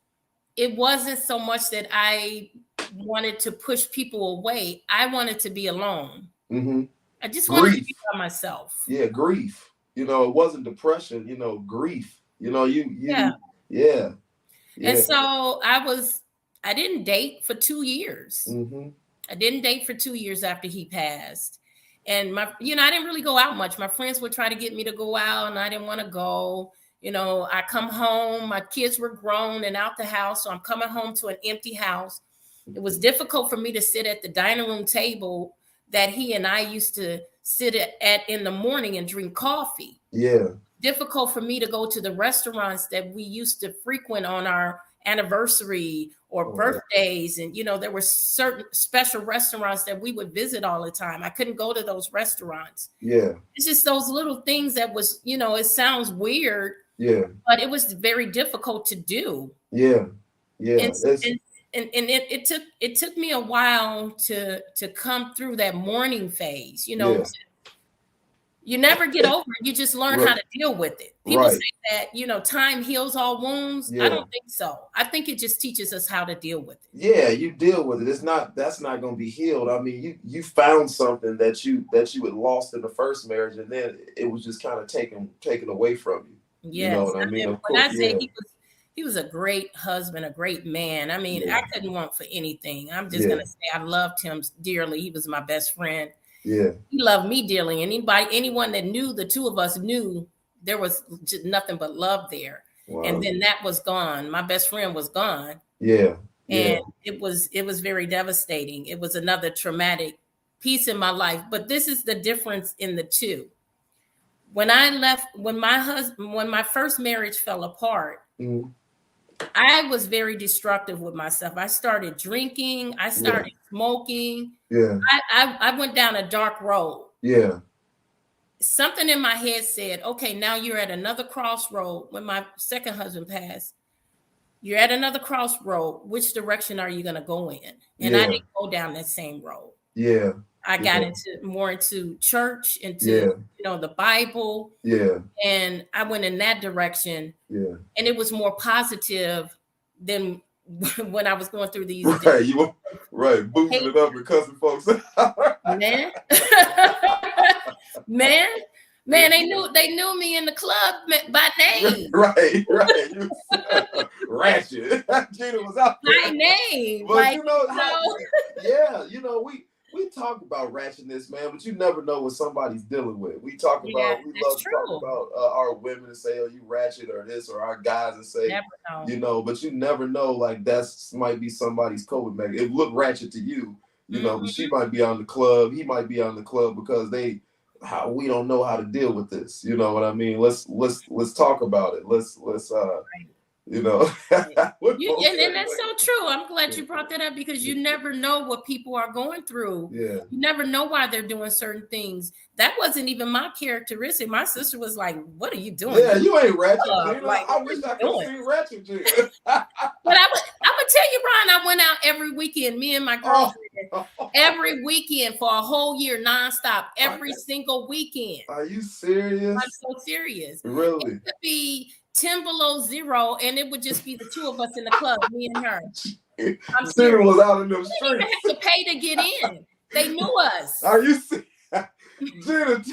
it wasn't so much that I wanted to push people away. I wanted to be alone. Mm-hmm. I just wanted to be by myself. Yeah, grief. It wasn't depression, grief. Yeah. And so I didn't date for 2 years. Mm-hmm. I didn't date for 2 years after he passed. And I didn't really go out much. My friends would try to get me to go out and I didn't want to go. I come home, my kids were grown and out the house. So I'm coming home to an empty house. It was difficult for me to sit at the dining room table that he and I used to sit at in the morning and drink coffee. Yeah. Difficult for me to go to the restaurants that we used to frequent on our anniversary or birthdays. And, there were certain special restaurants that we would visit all the time. I couldn't go to those restaurants. Yeah. It's just those little things that was, it sounds weird. Yeah. But it was very difficult to do. Yeah. Yeah. And it took me a while to come through that mourning phase, You never get over it. You just learn how to deal with it. People say that, time heals all wounds. I don't think so. I think it just teaches us how to deal with it. Yeah, you deal with it. That's not going to be healed. I mean, you found something that you had lost in the first marriage, and then it was just kind of taken away from you. Yes. You know what I mean? Of when course, I say he was a great husband, a great man. I mean, I couldn't want for anything. I'm just going to say I loved him dearly. He was my best friend. Yeah. He loved me dearly. And anyone that knew the two of us knew there was just nothing but love there. Wow. And then that was gone. My best friend was gone. Yeah. And it was very devastating. It was another traumatic piece in my life. But this is the difference in the two. When I left, when my first marriage fell apart, I was very destructive with myself. I started drinking. I started smoking. Yeah. I went down a dark road. Yeah. Something in my head said, okay, now you're at another crossroad. When my second husband passed, you're at another crossroad. Which direction are you going to go in? And I didn't go down that same road. Yeah. I got into church, into the Bible. Yeah. And I went in that direction. Yeah. And it was more positive than when I was going through these. Right. You were boosting it up and cussing folks out. Man. Man, they knew me in the club by name. Right. Ratchet. Gina was out there. By name. But we talk about ratchetness, man, but you never know what somebody's dealing with. We love to talk about our women and say, oh, you ratchet or this, or our guys and say, but you never know, like that's might be somebody's coping mechanism. It looked ratchet to you, but she might be on the club, he might be on the club because we don't know how to deal with this. You know what I mean? Let's talk about it. Let's and that's so true. I'm glad you brought that up because you never know what people are going through. Yeah. You never know why they're doing certain things. That wasn't even my characteristic. My sister was like, what are you doing? Yeah, you ain't ratchet, Gina. I wish I could see ratchet, Gina. But I'm gonna tell you, Brian, I went out every weekend, me and my girlfriend, every weekend for a whole year, nonstop, every single weekend. Are you serious? I'm so serious. Really? It could be 10 below zero, and it would just be the two of us in the club, me and her. Gina was out in the streets. They didn't even have to pay to get in. They knew us. Are you serious? Gina,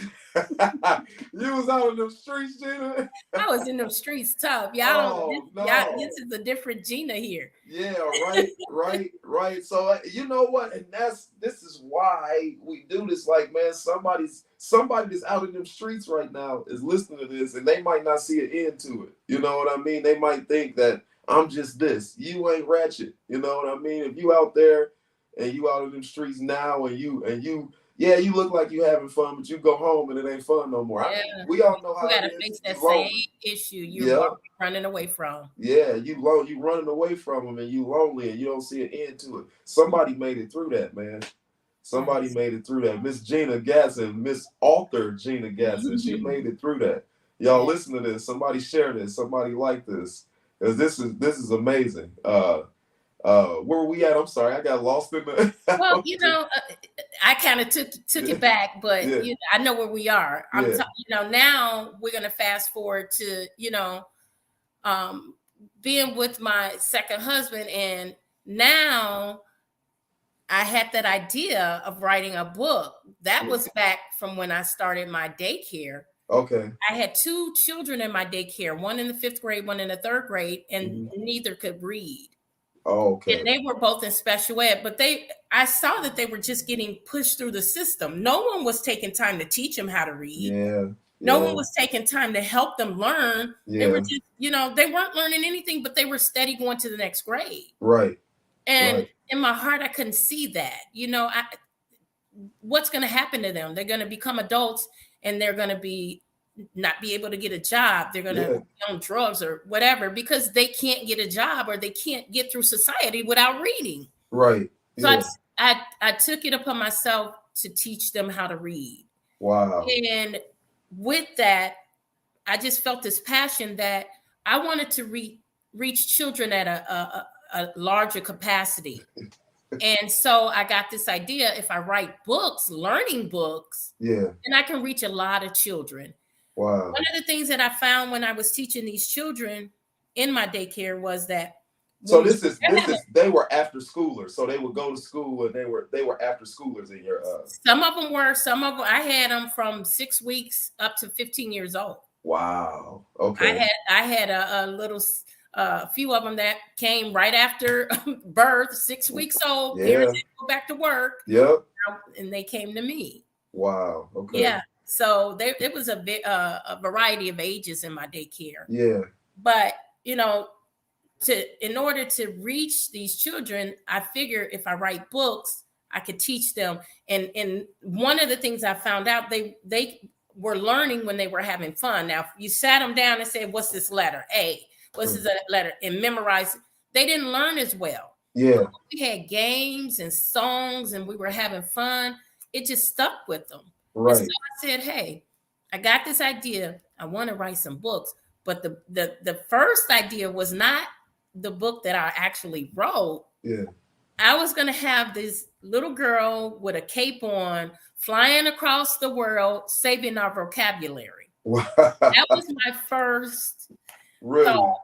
you was out in the streets, Gina? I was in the streets tough. This is a different Gina here. Yeah, right. So you know what? And this is why we do this. Like, man, somebody that's out in them streets right now is listening to this, and they might not see an end to it. You know what I mean? They might think that I'm just this. You ain't ratchet. You know what I mean? If you out there and you out in them streets now, and you look like you having fun, but you go home and it ain't fun no more. Yeah. We all know how you gotta face that same issue you're running away from. Yeah, you running away from them, and you lonely, and you don't see an end to it. Somebody made it through that, man. Somebody made it through that. Miss Gina Gadson, Miss Author Gina Gadson, she made it through that. Y'all listen to this. Somebody share this. Somebody like this, because this is amazing. Where were we at? I'm sorry, I got lost in the. Well, I kind of took it back, but I know where we are. Now we're gonna fast forward to being with my second husband, and now I had that idea of writing a book. That was back from when I started my daycare. Okay. I had two children in my daycare, one in the 5th grade, one in the 3rd grade, and neither could read. Oh, okay. And they were both in special ed, but I saw that they were just getting pushed through the system. No one was taking time to teach them how to read. Yeah. No one was taking time to help them learn. Yeah. They were just, they weren't learning anything, but they were steady going to the next grade. Right. And in my heart, I couldn't see that. What's going to happen to them? They're going to become adults, and they're going to not be able to get a job. They're going to be on drugs or whatever because they can't get a job, or they can't get through society without reading. Right. So I took it upon myself to teach them how to read. Wow. And with that, I just felt this passion that I wanted to reach children at a larger capacity. And so I got this idea, if I write books, learning books, then I can reach a lot of children. Wow. One of the things that I found when I was teaching these children in my daycare was that. So they were after schoolers. So they would go to school, and they were after schoolers in your. Some of them I had them from 6 weeks up to 15 years old. Wow. Okay. I had a little. A few of them that came right after birth, 6 weeks old. Parents didn't go back to work. Yep. And they came to me. Wow. Okay. Yeah. So it was a variety of ages in my daycare. Yeah. But in order to reach these children, I figure if I write books, I could teach them. And one of the things I found out, they were learning when they were having fun. Now, if you sat them down and said, "What's this letter? A." what's his letter, and memorize. They didn't learn as well. Yeah. But we had games and songs and we were having fun. It just stuck with them. Right. And so I said, hey, I got this idea. I want to write some books. But the first idea was not the book that I actually wrote. Yeah. I was going to have this little girl with a cape on, flying across the world, saving our vocabulary. Wow. That was my first thought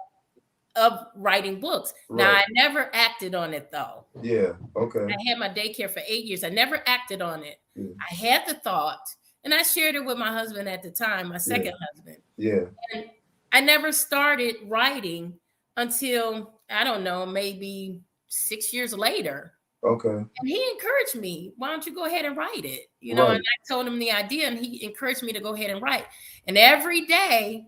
of writing books. Right. Now, I never acted on it, though. Yeah. Okay. I had my daycare for 8 years. I never acted on it. Yeah. I had the thought, and I shared it with my husband at the time, my second husband. Yeah. And I never started writing until, I don't know, maybe 6 years later. Okay. And he encouraged me, why don't you go ahead and write it? You know, and I told him the idea, and he encouraged me to go ahead and write. And every day,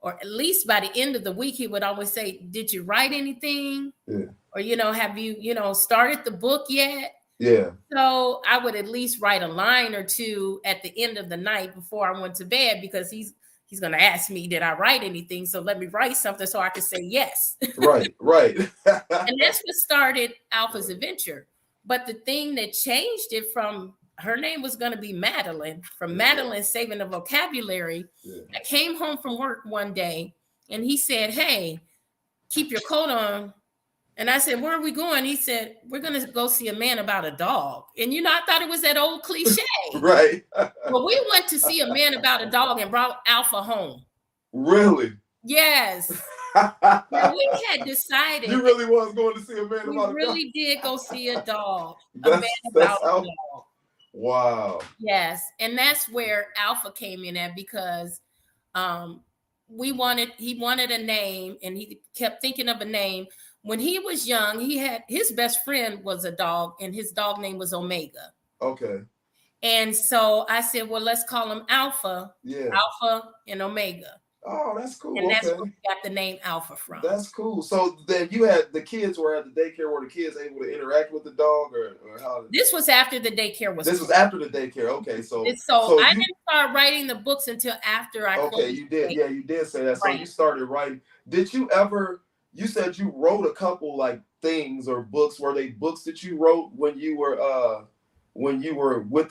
or at least by the end of the week, he would always say, did you write anything? Yeah. Or, have you, started the book yet? Yeah. So I would at least write a line or two at the end of the night before I went to bed, because he's going to ask me, did I write anything? So let me write something so I can say yes. Right. And that's what started Alpha's Adventure. But the thing that changed it from, her name was going to be Madeline, from Madeline Saving the Vocabulary. Yeah. I came home from work one day and he said, hey, keep your coat on. And I said, where are we going? He said, we're going to go see a man about a dog. And, I thought it was that old cliche. Right. Well, we went to see a man about a dog and brought Alpha home. Really? Yes. Well, we had decided. You really was going to see a man about a dog? We really did go see a dog. A man about a dog. Wow. Yes. And that's where Alpha came in at, because he wanted a name, and he kept thinking of a name. When he was young, his best friend was a dog, and his dog name was Omega. Okay. And so I said, well, let's call him Alpha. Yeah. Alpha and Omega. Oh, that's cool. And that's where we got the name Alpha from. That's cool. So then you had the kids were at the daycare. Were the kids able to interact with the dog, or how? This was after the daycare was. This was after the daycare. Okay, so I didn't start writing the books until after I. Okay, you did. Yeah, you did say that. So you started writing. Did you ever? You said you wrote a couple like things or books. Were they books that you wrote when you were when you were doing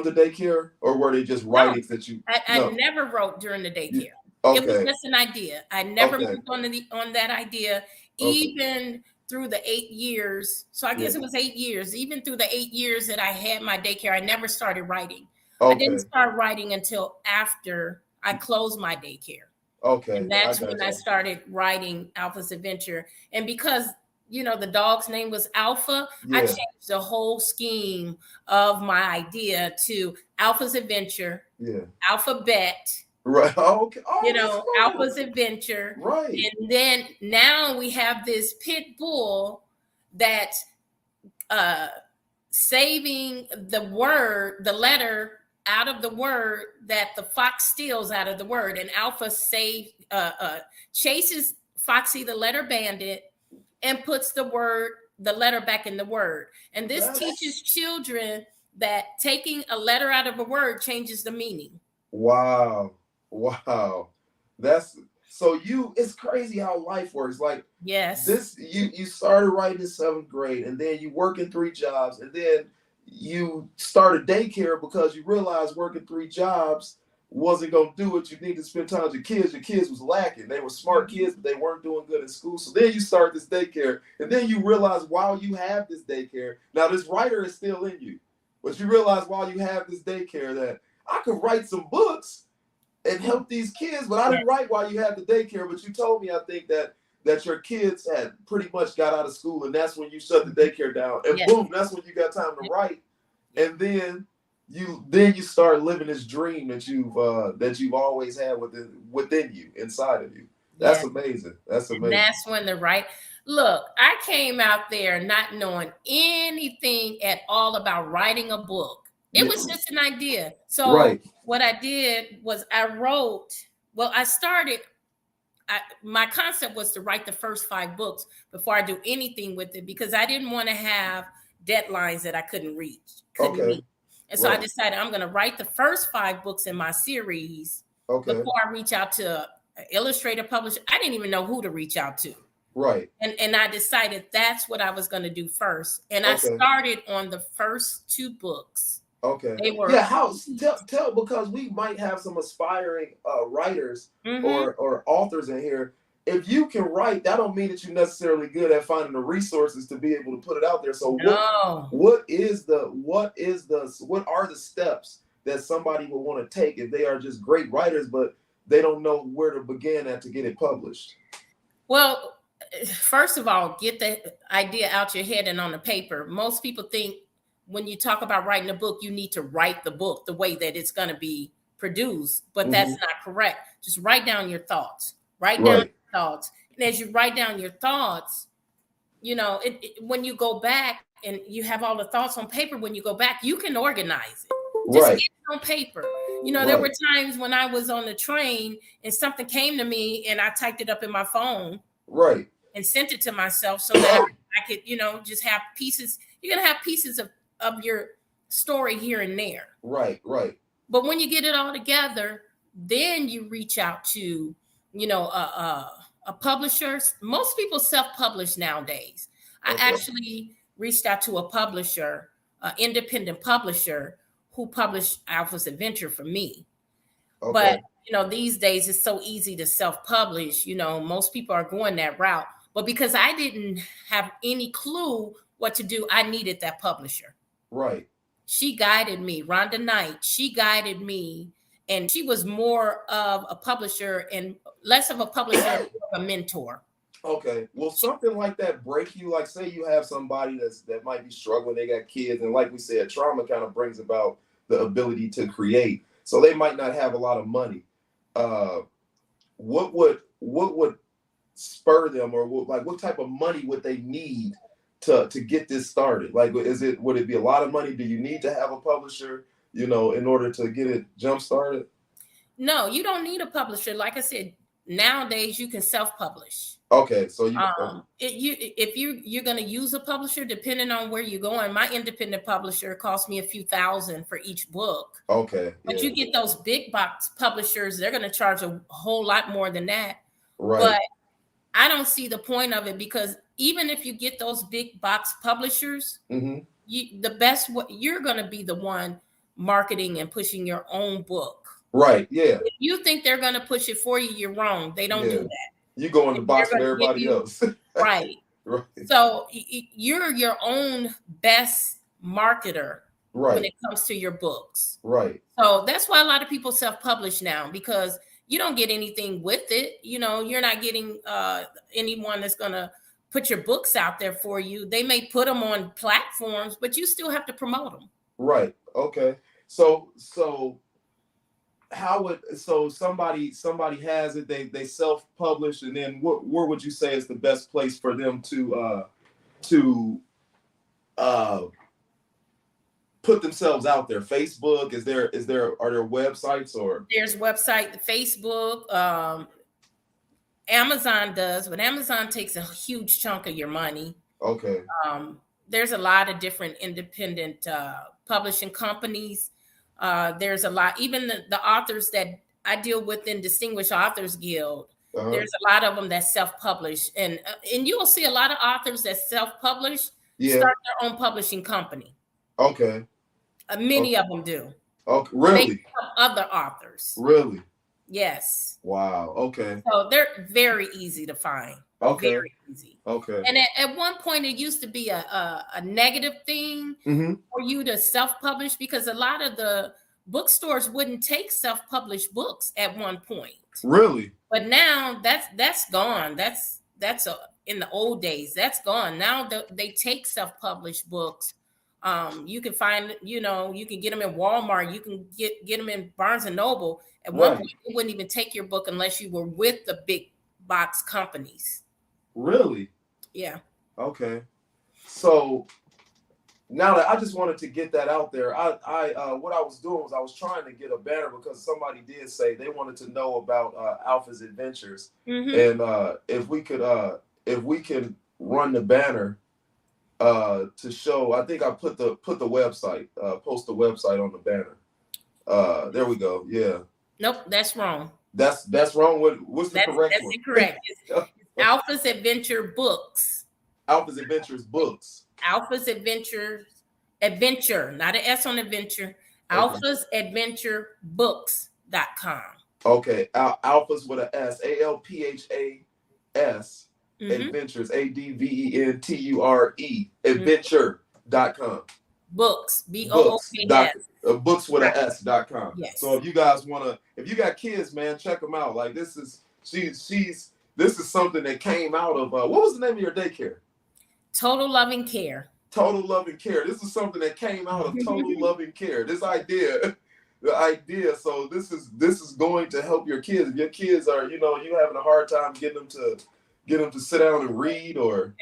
the daycare, or were they just writings that you? I never wrote during the daycare. Okay. It was just an idea. I never moved on that idea, even through the 8 years. So I guess it was 8 years. Even through the 8 years that I had my daycare, I never started writing. I didn't start writing until after I closed my daycare. Okay. And that's when I started writing Alpha's Adventure. And because, the dog's name was Alpha, I changed the whole scheme of my idea to Alpha's Adventure, Alphabet. Right. Okay. Oh, Alpha's Adventure. Right. And then now we have this pit bull that's saving the letter out of the word that the fox steals out of the word. And Alpha chases Foxy the letter bandit and puts the letter back in the word. And this teaches children that taking a letter out of a word changes the meaning. Wow. That's so it's crazy how life works. Like, yes, you started writing in 7th grade, and then you working 3 jobs, and then you started daycare because you realized working 3 jobs wasn't going to do it. You need to spend time with your kids. Your kids was lacking. They were smart kids, but they weren't doing good in school. So then you start this daycare, and then you realize while you have this daycare, now this writer is still in you, but you realize while you have this daycare that I could write some books and help these kids, but I didn't write while you had the daycare. But you told me, I think, that your kids had pretty much got out of school, and that's when you shut the daycare down. And boom, that's when you got time to write. And then you start living this dream that you've always had within you, inside of you. That's amazing. That's amazing. And that's when look, I came out there not knowing anything at all about writing a book. It was just an idea. So what I did was my concept was to write the first 5 books before I do anything with it, because I didn't want to have deadlines that I couldn't meet. And so I decided I'm going to write the first 5 books in my series before I reach out to an illustrator publisher. I didn't even know who to reach out to. Right. And I decided that's what I was going to do first. And I started on the first 2 books. Okay. They were tell because we might have some aspiring writers Mm-hmm. or authors in here. If you can write, that don't mean that you're necessarily good at finding the resources to be able to put it out there. So what are the steps that somebody will want to take if they are just great writers, but they don't know where to begin at to get it published? Well, first of all, get the idea out your head and on the paper. Most people think when you talk about writing a book, you need to write the book the way that it's going to be produced, but that's not correct. Just write down your thoughts. Write down your thoughts. And as you write down your thoughts, you know, when you go back and you have all the thoughts on paper, when you go back, you can organize it. Just get it on paper. You know, there were times when I was on the train and something came to me and I typed it up in my phone. Right. And sent it to myself so that I could, you know, just have pieces. You're going to have pieces of your story here and there. Right. But when you get it all together, then you reach out to, you know, a publisher. Most people self-publish nowadays. I actually reached out to a publisher, independent publisher, who published Alpha's Adventure for me. But, you know, these days it's so easy to self-publish. You know, most people are going that route. But because I didn't have any clue what to do, I needed that publisher. Right. She guided me. Rhonda Knight, she guided me. And she was more of a publisher and less of a publisher, a mentor. Okay. Will something like that break you? Like, say you have somebody that might be struggling, they got kids, and like we said, trauma kind of brings about the ability to create. So they might not have a lot of money. What would spur them, or what type of money would they need to get this started? Like, would it be a lot of money? Do you need to have a publisher, you know, in order to get it jump started? No, you don't need a publisher. Like I said, nowadays you can self-publish. Okay, so if you're going to use a publisher, depending on where you're going, my independent publisher cost me a few $1,000 for each book. Okay, but you get those big box publishers, they're going to charge a whole lot more than that. Right. But I don't see the point of it, because even if you get those big box publishers, you're going to be the one marketing and pushing your own book. Right. Yeah. If you think they're going to push it for you, you're wrong. They don't do that. You go in the box with everybody else. Right. So you're your own best marketer when it comes to your books. Right. So that's why a lot of people self-publish now, because you don't get anything with it. You know, you're not getting anyone that's going to put your books out there for you. They may put them on platforms, but you still have to promote them. Right. Okay. So somebody has it, they self-publish, and then where would you say is the best place for them to put themselves out there? Facebook? Are there websites? Or there's website, Facebook, Amazon does, but Amazon takes a huge chunk of your money. Okay. There's a lot of different independent publishing companies. There's a lot, even the authors that I deal with in Distinguished Authors Guild, there's a lot of them that self-publish, and you'll see a lot of authors that self-publish start their own publishing company. Okay. Many of them do. Okay. Really? They help other authors. Really? Yes. Wow. Okay. So they're very easy to find. Okay. Very easy. Okay. And at one point, it used to be a negative thing for you to self-publish, because a lot of the bookstores wouldn't take self-published books at one point. Really? But now that's gone. That's in the old days. That's gone. Now they take self-published books. You can find, you can get them in Walmart. You can get them in Barnes and Noble. At one point, they wouldn't even take your book unless you were with the big box companies. Really? Yeah. Okay. So now that I just wanted to get that out there, I what I was doing was I was trying to get a banner, because somebody did say they wanted to know about Alpha's Adventures, and if we can run the banner to show. I think I put the website, post the website on the banner. There we go. Yeah. Nope, that's wrong. That's wrong. What's the correct That's one? incorrect. It's Alpha's Adventure Books. Alpha's Adventures Books. Alpha's Adventure, not an S on adventure. Alpha's Adventure Books.com. Okay, Alpha's with a S, ALPHAS, Adventures, ADVENTURE, adventure.com. Books, BOOKS. Books with a S.com. Yes. So if you guys if you got kids, man, check them out. Like this is something that came out of what was the name of your daycare? Total Loving Care. Total Loving Care. This is something that came out of Total Loving Care. This idea, the idea. So this is going to help your kids. If your kids are, you having a hard time getting them to sit down and read, or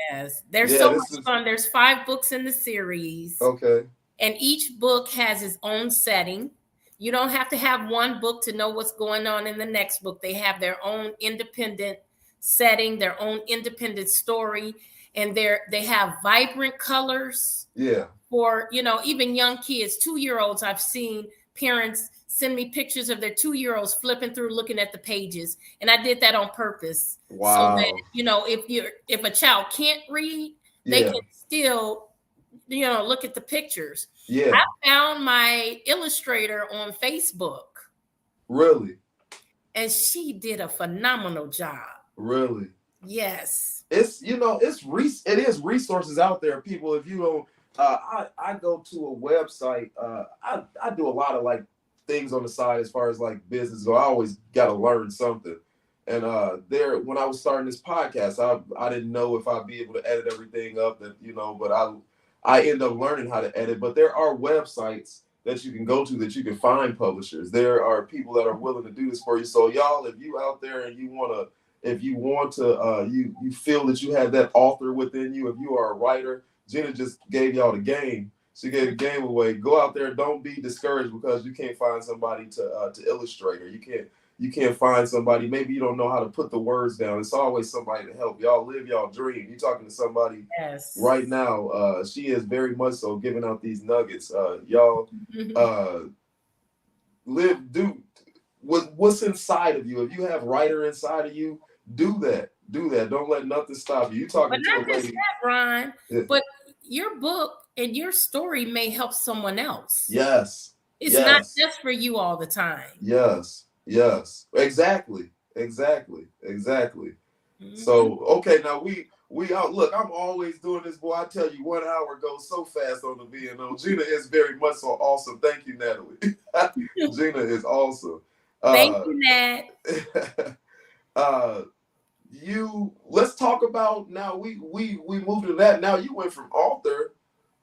there's so much fun. There's 5 books in the series. Okay. And each book has its own setting. You don't have to have one book to know what's going on in the next book. They have their own independent setting, their own independent story, and they have vibrant colors. Yeah. For, even young kids, 2-year-olds, I've seen parents send me pictures of their 2-year-olds flipping through, looking at the pages. And I did that on purpose. Wow. So that, if a child can't read, they can still, look at the pictures. Yeah. I found my illustrator on Facebook. Really? And she did a phenomenal job. Really? Yes. It's, it is resources out there, people. If you don't, I go to a website. I do a lot of like things on the side as far as like business go. I always got to learn something. And when I was starting this podcast, I didn't know if I'd be able to edit everything up, but I end up learning how to edit. But there are websites that you can go to that you can find publishers. There are people that are willing to do this for you. So y'all, if you out there and you feel that you have that author within you, if you are a writer, Gina just gave y'all the game. She gave the game away. Go out there. Don't be discouraged because you can't find somebody to illustrate, or you can't find somebody. Maybe you don't know how to put the words down. It's always somebody to help y'all live y'all dream. You're talking to somebody right now. She is very much so giving out these nuggets. Y'all do what's inside of you. If you have writer inside of you, do that. Don't let nothing stop you. You talking but to not a lady. just that, Ron. Yeah. But your book and your story may help someone else. Yes. It's not just for you all the time. Yes. Exactly. Mm-hmm. So okay, now we out. Look, I'm always doing this, boy. I tell you, 1 hour goes so fast on the VNO. Gina is very much so awesome. Thank you, Natalie. Gina is awesome. Thank you, Nat. Let's talk about now. We moved to that. Now you went from author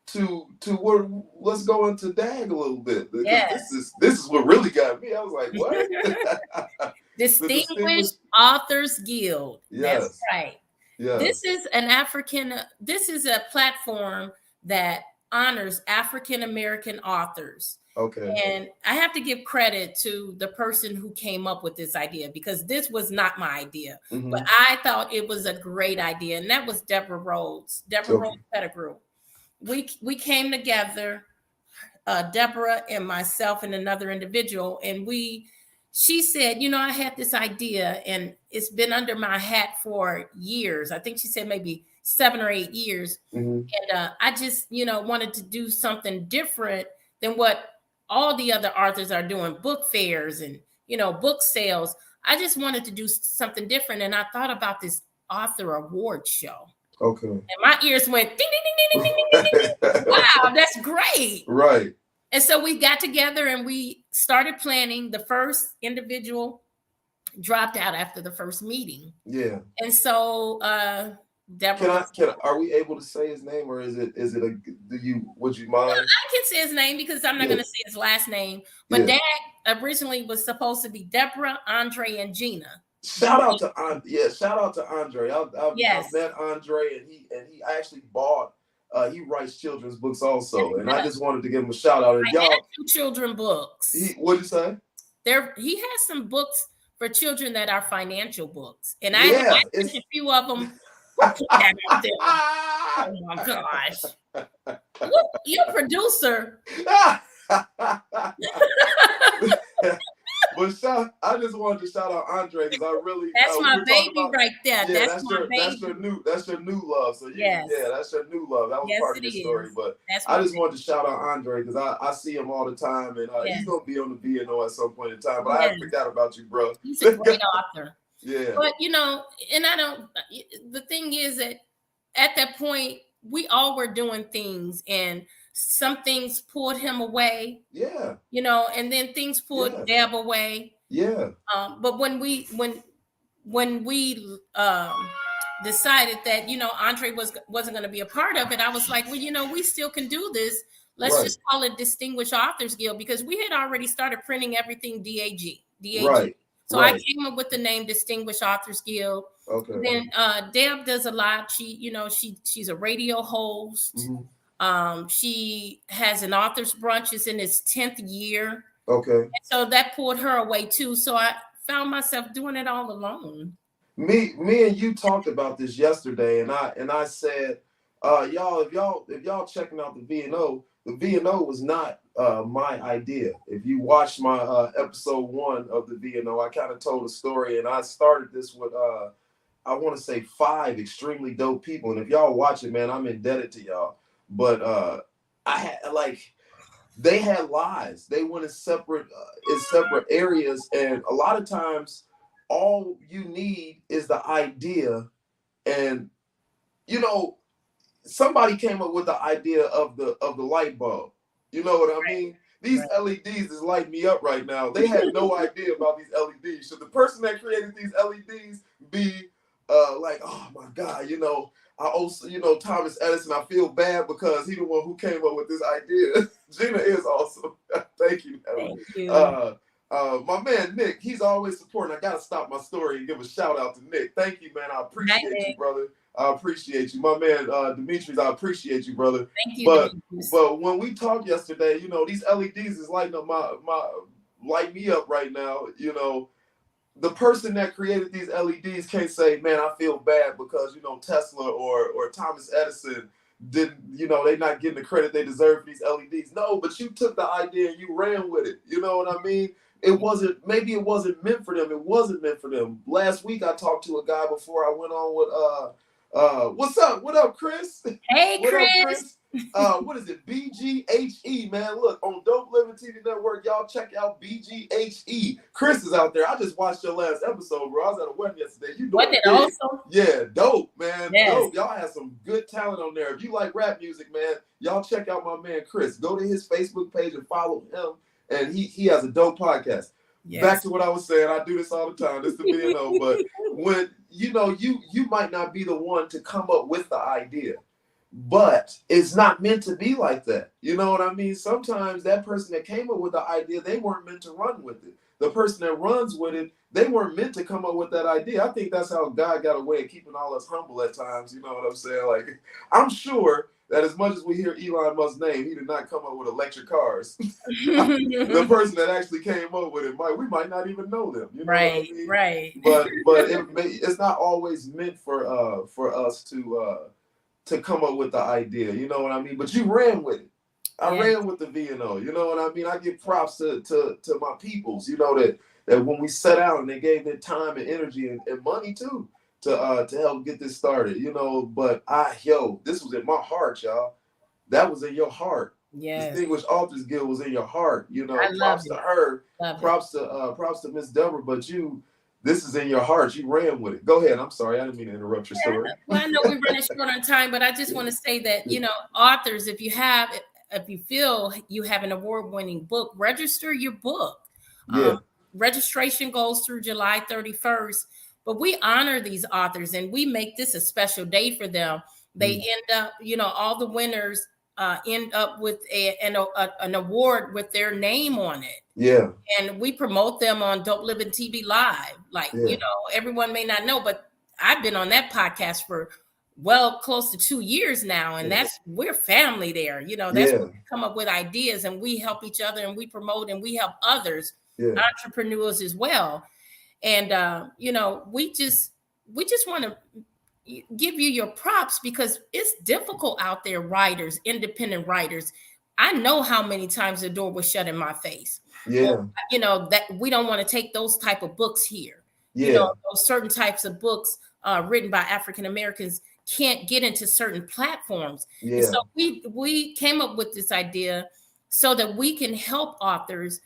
to where. Let's go into DAG a little bit. Yes. This is what really got me. I was like, what? Distinguished Authors Guild. Yes. That's right. Yes. This is a platform that honors African American authors. Okay. And I have to give credit to the person who came up with this idea, because this was not my idea, but I thought it was a great idea. And that was Deborah Rhodes Pettigrew. We came together, Deborah and myself and another individual. And she said, I had this idea and it's been under my hat for years. I think she said maybe 7 or 8 years. And I just, wanted to do something different than what all the other authors are doing, book fairs and, book sales. I just wanted to do something different. And I thought about this author award show. Okay. And my ears went ding, ding, ding, ding, ding, ding, ding. Wow, that's great. Right. And so we got together and we started planning. The first individual dropped out after the first meeting. Yeah. And so Deborah. Are we able to say his name, or would you mind? I can say his name because I'm not going to say his last name. But Dad originally was supposed to be Deborah, Andre, and Gina. Shout out to Andre. I've met Andre, and he actually bought. He writes children's books also, and I just wanted to give him a shout out. And I had 2 children books. What'd you say? He has some books for children that are financial books, and I took a few of them. Oh my gosh! You're a producer. But I just wanted to shout out Andre because I really That's my we were talking baby about, right there. yeah, That's my baby. that's your new love. So Yes. that's your new love. That was Yes, part it of your is. story. But That's I my just baby. wanted to shout out Andre because I see him all the time, and Yes. he's gonna be on the VNO at some point in time. But I Yes. haven't forgot about you, bro. He's a great author. Yeah. But and I don't. The thing is that at that point we all were doing things, and some things pulled him away. Yeah. And then things pulled Deb away. Yeah. But when we decided that Andre wasn't going to be a part of it, I was like, well, we still can do this. Let's just call it Distinguished Authors Guild, because we had already started printing everything DAG. Right. So I came up with the name Distinguished Authors Guild. Okay. Then Deb does a lot. She's a radio host. Mm-hmm. She has an author's brunch. It's in its 10th year. Okay. And so that pulled her away too. So I found myself doing it all alone. Me and you talked about this yesterday, and I said, y'all, if y'all checking out the VNO was not my idea. If you watched my episode 1 of the VNO, I kind of told a story, and I started this with I want to say 5 extremely dope people, and if y'all watch it, man, I'm indebted to y'all. But I had they had lives. They went in separate areas, and a lot of times all you need is the idea. And somebody came up with the idea of the light bulb. You know what I mean? These LEDs is lighting me up right now. They had no idea about these LEDs. Should the person that created these LEDs be like, oh my God, I also, Thomas Edison, I feel bad because he's the one who came up with this idea. Gina is awesome. Thank you. Thank you. My man Nick, he's always supporting. I gotta stop my story and give a shout out to Nick. Thank you, man. I appreciate you, brother. I appreciate you. My man Demetrius, I appreciate you, brother. Thank you. But when we talked yesterday, these LEDs is lighting up light me up right now. The person that created these LEDs can't say, man, I feel bad because Tesla or Thomas Edison didn't, they're not getting the credit they deserve for these LEDs. No, but you took the idea and you ran with it. You know what I mean? Maybe it wasn't meant for them. It wasn't meant for them. Last week I talked to a guy before I went on with what's up? What up, Chris? Hey, what Chris. Up, Chris? What is it? BGHE, man. Look, on Dope Living TV Network, y'all check out BGHE. Chris is out there. I just watched your last episode, bro. I was at a wedding yesterday. You doing it awesome? Yeah, dope, man. Yes. Dope. Y'all have some good talent on there. If you like rap music, man, y'all check out my man Chris. Go to his Facebook page and follow him. And he has a dope podcast. Yes. Back to what I was saying. I do this all the time. This is the video, but when you might not be the one to come up with the idea, but it's not meant to be like that. You know what I mean? Sometimes that person that came up with the idea, they weren't meant to run with it. The person that runs with it, they weren't meant to come up with that idea. I think that's how God got away of keeping all us humble at times. You know what I'm saying? Like, I'm sure that as much as we hear Elon Musk's name, he did not come up with electric cars. The person that actually came up with it, we might not even know them. You know what I mean? Right. But it's not always meant for us to come up with the idea. You know what I mean? But you ran with it. I ran with the VNO. You know what I mean? I give props to my peoples. That when we set out and they gave their time and energy and money too. To help get this started, but this was in my heart, y'all. That was in your heart. Yes. Distinguished Authors Guild was in your heart. I props to her. Props to Miss Deborah, but this is in your heart. You ran with it. Go ahead. I'm sorry. I didn't mean to interrupt your story. Well, I know we're running short on time, but I just want to say that, authors, if you feel you have an award-winning book, register your book. Yeah. Registration goes through July 31st. But we honor these authors and we make this a special day for them. They end up, all the winners end up with an award with their name on it. Yeah. And we promote them on Dope Living TV Live. Like, everyone may not know, but I've been on that podcast for close to 2 years now. And we're family there. That's where we come up with ideas and we help each other and we promote and we help others, entrepreneurs as well. And, we just want to give you your props because it's difficult out there, writers, independent writers. I know how many times the door was shut in my face. Yeah. Or, that we don't want to take those type of books here. Yeah. Those certain types of books written by African Americans can't get into certain platforms. Yeah. And so we came up with this idea so that we can help authors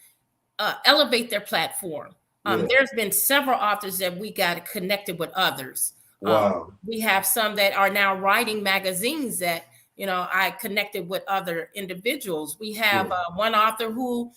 elevate their platform. There's been several authors that we got connected with others. Wow. We have some that are now writing magazines that, I connected with other individuals. We have one author who,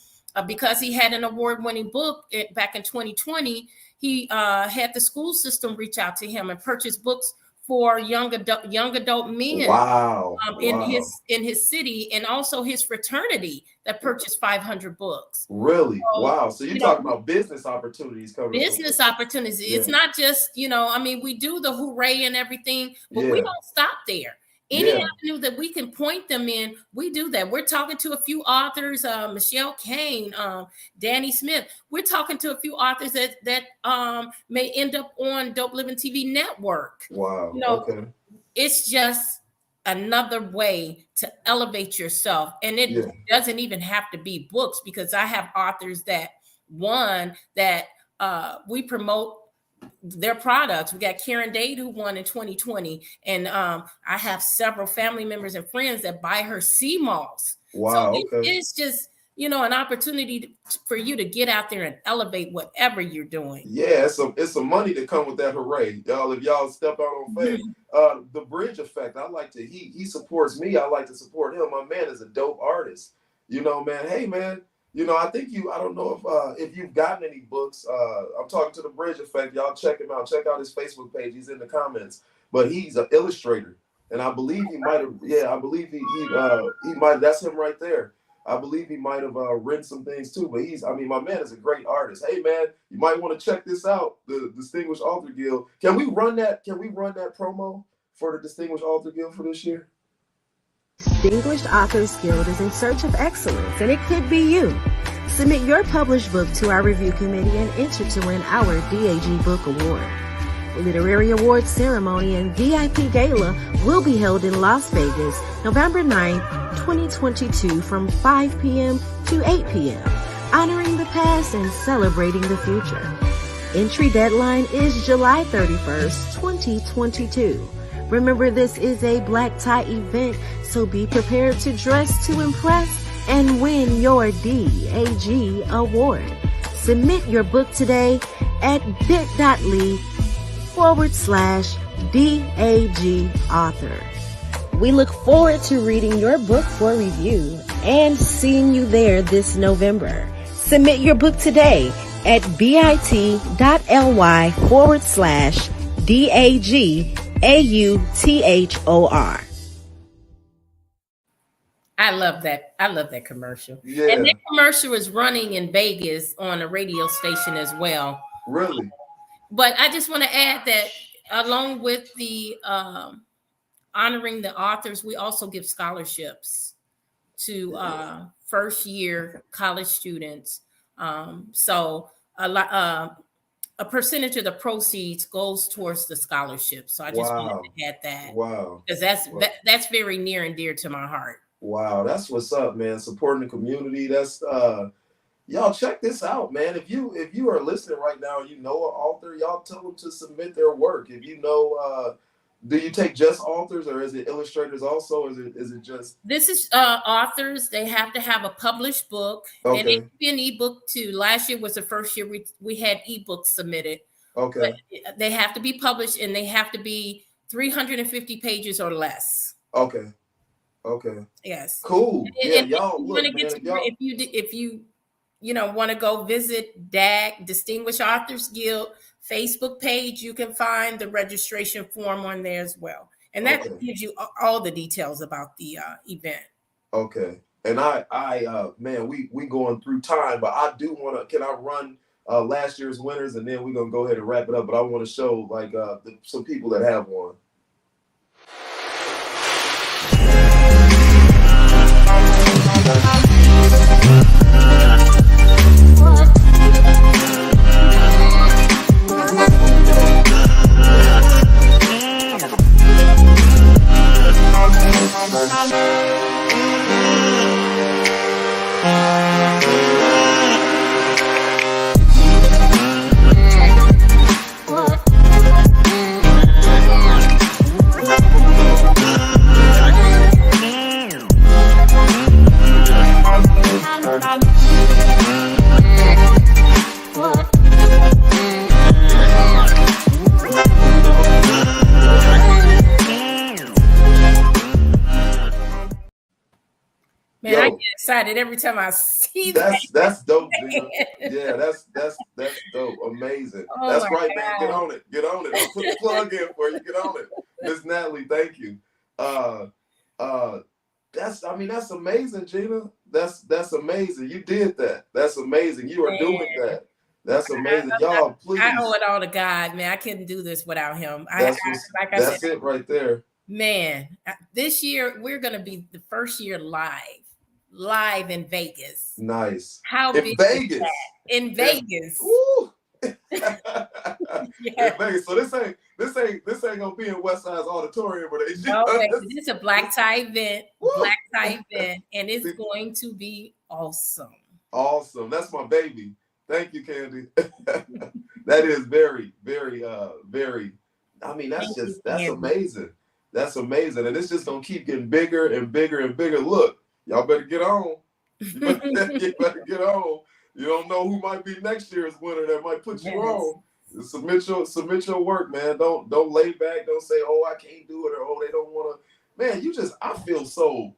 because he had an award-winning book back in 2020, he had the school system reach out to him and purchase books for young adult men. Wow. In his city, and also his fraternity that purchased 500 books. Really? So, wow. So you're talking about business opportunities coming. Business opportunities. Yeah. It's not just, we do the hooray and everything, but we don't stop there. Any avenue that we can point them in, we do that. We're talking to a few authors, Michelle Kane, Danny Smith. We're talking to a few authors that may end up on Dope Living TV Network. Wow. Okay. It's just another way to elevate yourself. And it doesn't even have to be books, because I have authors that we promote their products. We got Karen Dade, who won in 2020. And I have several family members and friends that buy her sea moths. Wow. So it's just, an opportunity for you to get out there and elevate whatever you're doing. Yeah, it's some money to come with that hooray. Y'all, if y'all step out on faith. The Bridge Effect, he supports me. I like to support him. My man is a dope artist. Man. Hey, man. I don't know if you've gotten any books. I'm talking to the Bridge Effect. Y'all check him out. Check out his Facebook page. He's in the comments. But he's an illustrator. And I believe he might have, I believe he might, that's him right there. I believe he might have written some things too. But my man is a great artist. Hey, man, you might want to check this out, the Distinguished Author Guild. Can we run that promo for the Distinguished Author Guild for this year? Distinguished Authors Guild is in search of excellence, and it could be you. Submit your published book to our review committee and enter to win our DAG Book Award. The Literary Awards ceremony and VIP gala will be held in Las Vegas, November 9th, 2022 from 5 p.m. to 8 p.m., honoring the past and celebrating the future. Entry deadline is July 31st, 2022. Remember, this is a black tie event, so be prepared to dress to impress and win your DAG award. Submit your book today at bit.ly/DAG author. We look forward to reading your book for review and seeing you there this November. Submit your book today at bit.ly/DAG I love that. I love that commercial. Yeah. And that commercial is running in Vegas on a radio station as well. Really? But I just want to add that along with the honoring the authors, we also give scholarships to first year college students. So a percentage of the proceeds goes towards the scholarship. So I just wanted to add that. Wow. Because that's very near and dear to my heart. Wow, that's what's up, man. Supporting the community. That's y'all check this out, man. If you are listening right now and you know an author, y'all tell them to submit their work. If you know, do you take just authors or is it illustrators also? Is it just? This is authors. They have to have a published book, and it can be an ebook too. Last year was the first year we had ebooks submitted. Okay. But they have to be published and they have to be 350 pages or less. Okay. Okay. Yes. Cool. And y'all look, man, if you want to go visit DAG, Distinguished Authors Guild Facebook page, you can find the registration form on there as well. And that gives you all the details about the event. Okay. And man, we going through time, but I do want to, can I run last year's winners and then we're going to go ahead and wrap it up. But I want to show some people that have won. excited every time I see that. That's dope, Gina. Yeah, that's dope. Amazing. Oh That's my right, man. Get God. on it. Get on it. I'll put the plug in for you. Get on it. Miss Natalie, thank you. That's amazing, Gina. That's amazing. You did that. That's amazing. You are doing that. That's amazing. Y'all, please. I owe it all to God, man. I couldn't do this without him. That's it right there. Man, this year we're gonna be the first year live in Vegas. Nice. How in big Vegas? Is that? In Vegas. Woo. Yeah. In Vegas. So this ain't gonna be in Westside's auditorium, but this is a black tie event. Woo. Black tie event, and it's going to be awesome. Awesome. That's my baby. Thank you, Candy. That is very, very, very. I mean, that's amazing. That's amazing, and it's just gonna keep getting bigger and bigger and bigger. Look, y'all better get on. You better get on. You don't know who might be next year's winner that might put you on. Submit your work, man. Don't lay back. Don't say, oh, I can't do it, or oh, they don't want to. Man, I feel so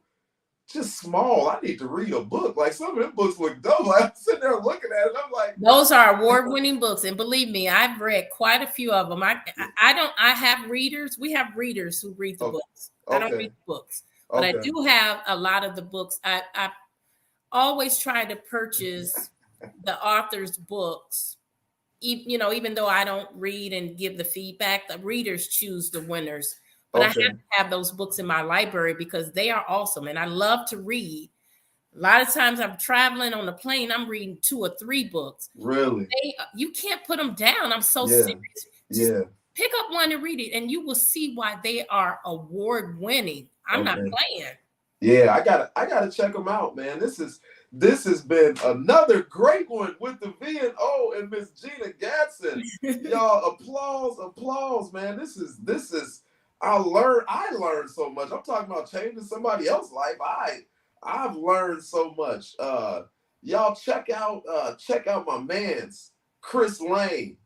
just small. I need to read a book. Like, some of them books look dope. Like, I'm sitting there looking at it. I'm like, those are award-winning books, and believe me, I've read quite a few of them. I have readers. We have readers who read the books. I don't read the books, but I do have a lot of the books. I always try to purchase the author's books. Even though I don't read and give the feedback, the readers choose the winners. But I have to have those books in my library because they are awesome. And I love to read. A lot of times I'm traveling on the plane, I'm reading 2 or 3 books. Really? You can't put them down. I'm so serious. Just pick up one and read it, and you will see why they are award-winning. I'm not playing. Yeah, I gotta check them out, man. This has been another great one with the V&O and Miss Gina Gadson. Y'all, applause, man. This is I learned so much. I'm talking about changing somebody else's life. I've learned so much. Y'all check out my man's Chris Lane.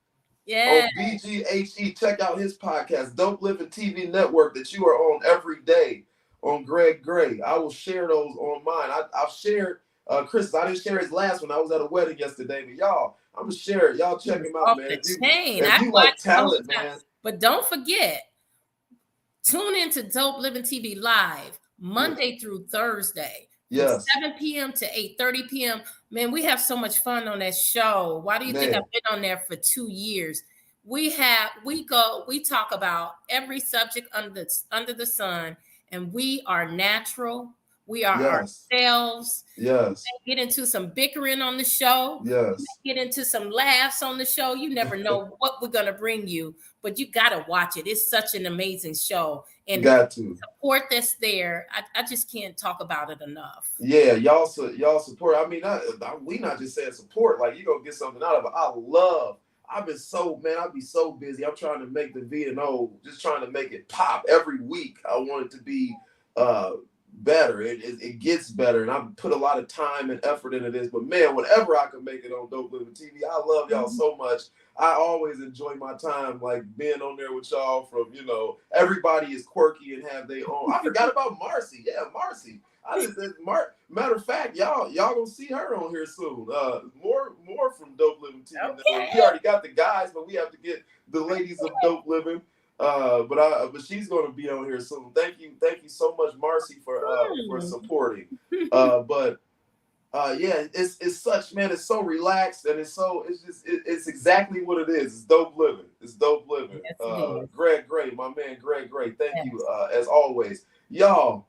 Yeah. On BGHE. Check out his podcast, Dope Living TV Network, that you are on every day on Greg Gray. I will share those on mine. I've shared Chris. I didn't share his last one. I was at a wedding yesterday, but y'all, I'm gonna share it. Y'all check him out, man. If you like talent, man. But don't forget, tune into Dope Living TV Live Monday through Thursday. Yes. 7 p.m. to 8:30 p.m. Man, we have so much fun on that show. Why do you think I've been on there for 2 years? We talk about every subject under the sun, and we are natural. We are ourselves. Yes. We get into some bickering on the show. Yes. We get into some laughs on the show. You never know what we're gonna bring you, but you gotta watch it. It's such an amazing show. And the support that's there, I just can't talk about it enough. Yeah, y'all support. I mean, we not just saying support, like you gonna get something out of it. I've been I'd be so busy. I'm trying to make the V&O, just trying to make it pop every week. I want it to be better. It gets better, and I've put a lot of time and effort into this. But man, whenever I can make it on Dope Living TV, I love y'all so much. I always enjoy my time, like being on there with y'all. From everybody is quirky and have their own. I forgot about Marcy. Yeah, Marcy. Matter of fact, y'all gonna see her on here soon. More from Dope Living TV. Okay. We already got the guys, but we have to get the ladies of Dope Living. But she's going to be on here soon. Thank you so much, Marcy, for supporting. It's such, man. It's so relaxed, and it's exactly what it is. It's Dope Living. It's Dope Living. Yes, Greg Gray, my man, Greg Gray. Thank you as always, y'all.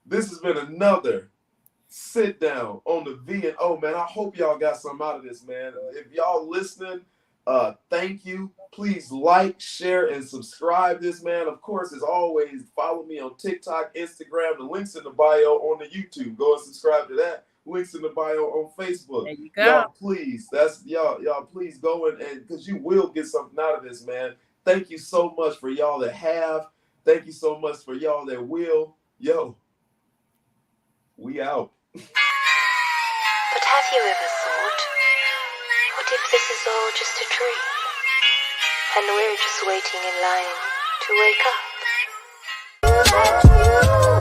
This has been another sit down on the V&O, man. I hope y'all got something out of this, man. If y'all listening, thank you. Please like, share, and subscribe this, man. Of course, as always, follow me on TikTok, Instagram. The link's in the bio on the YouTube. Go and subscribe to that. Links in the bio on Facebook. There you go. Y'all, please. Y'all please go and because you will get something out of this, man. Thank you so much for y'all that have. Thank you so much for y'all that will. Yo, we out. But have you ever thought, what if this is all just a dream? And we're just waiting in line to wake up?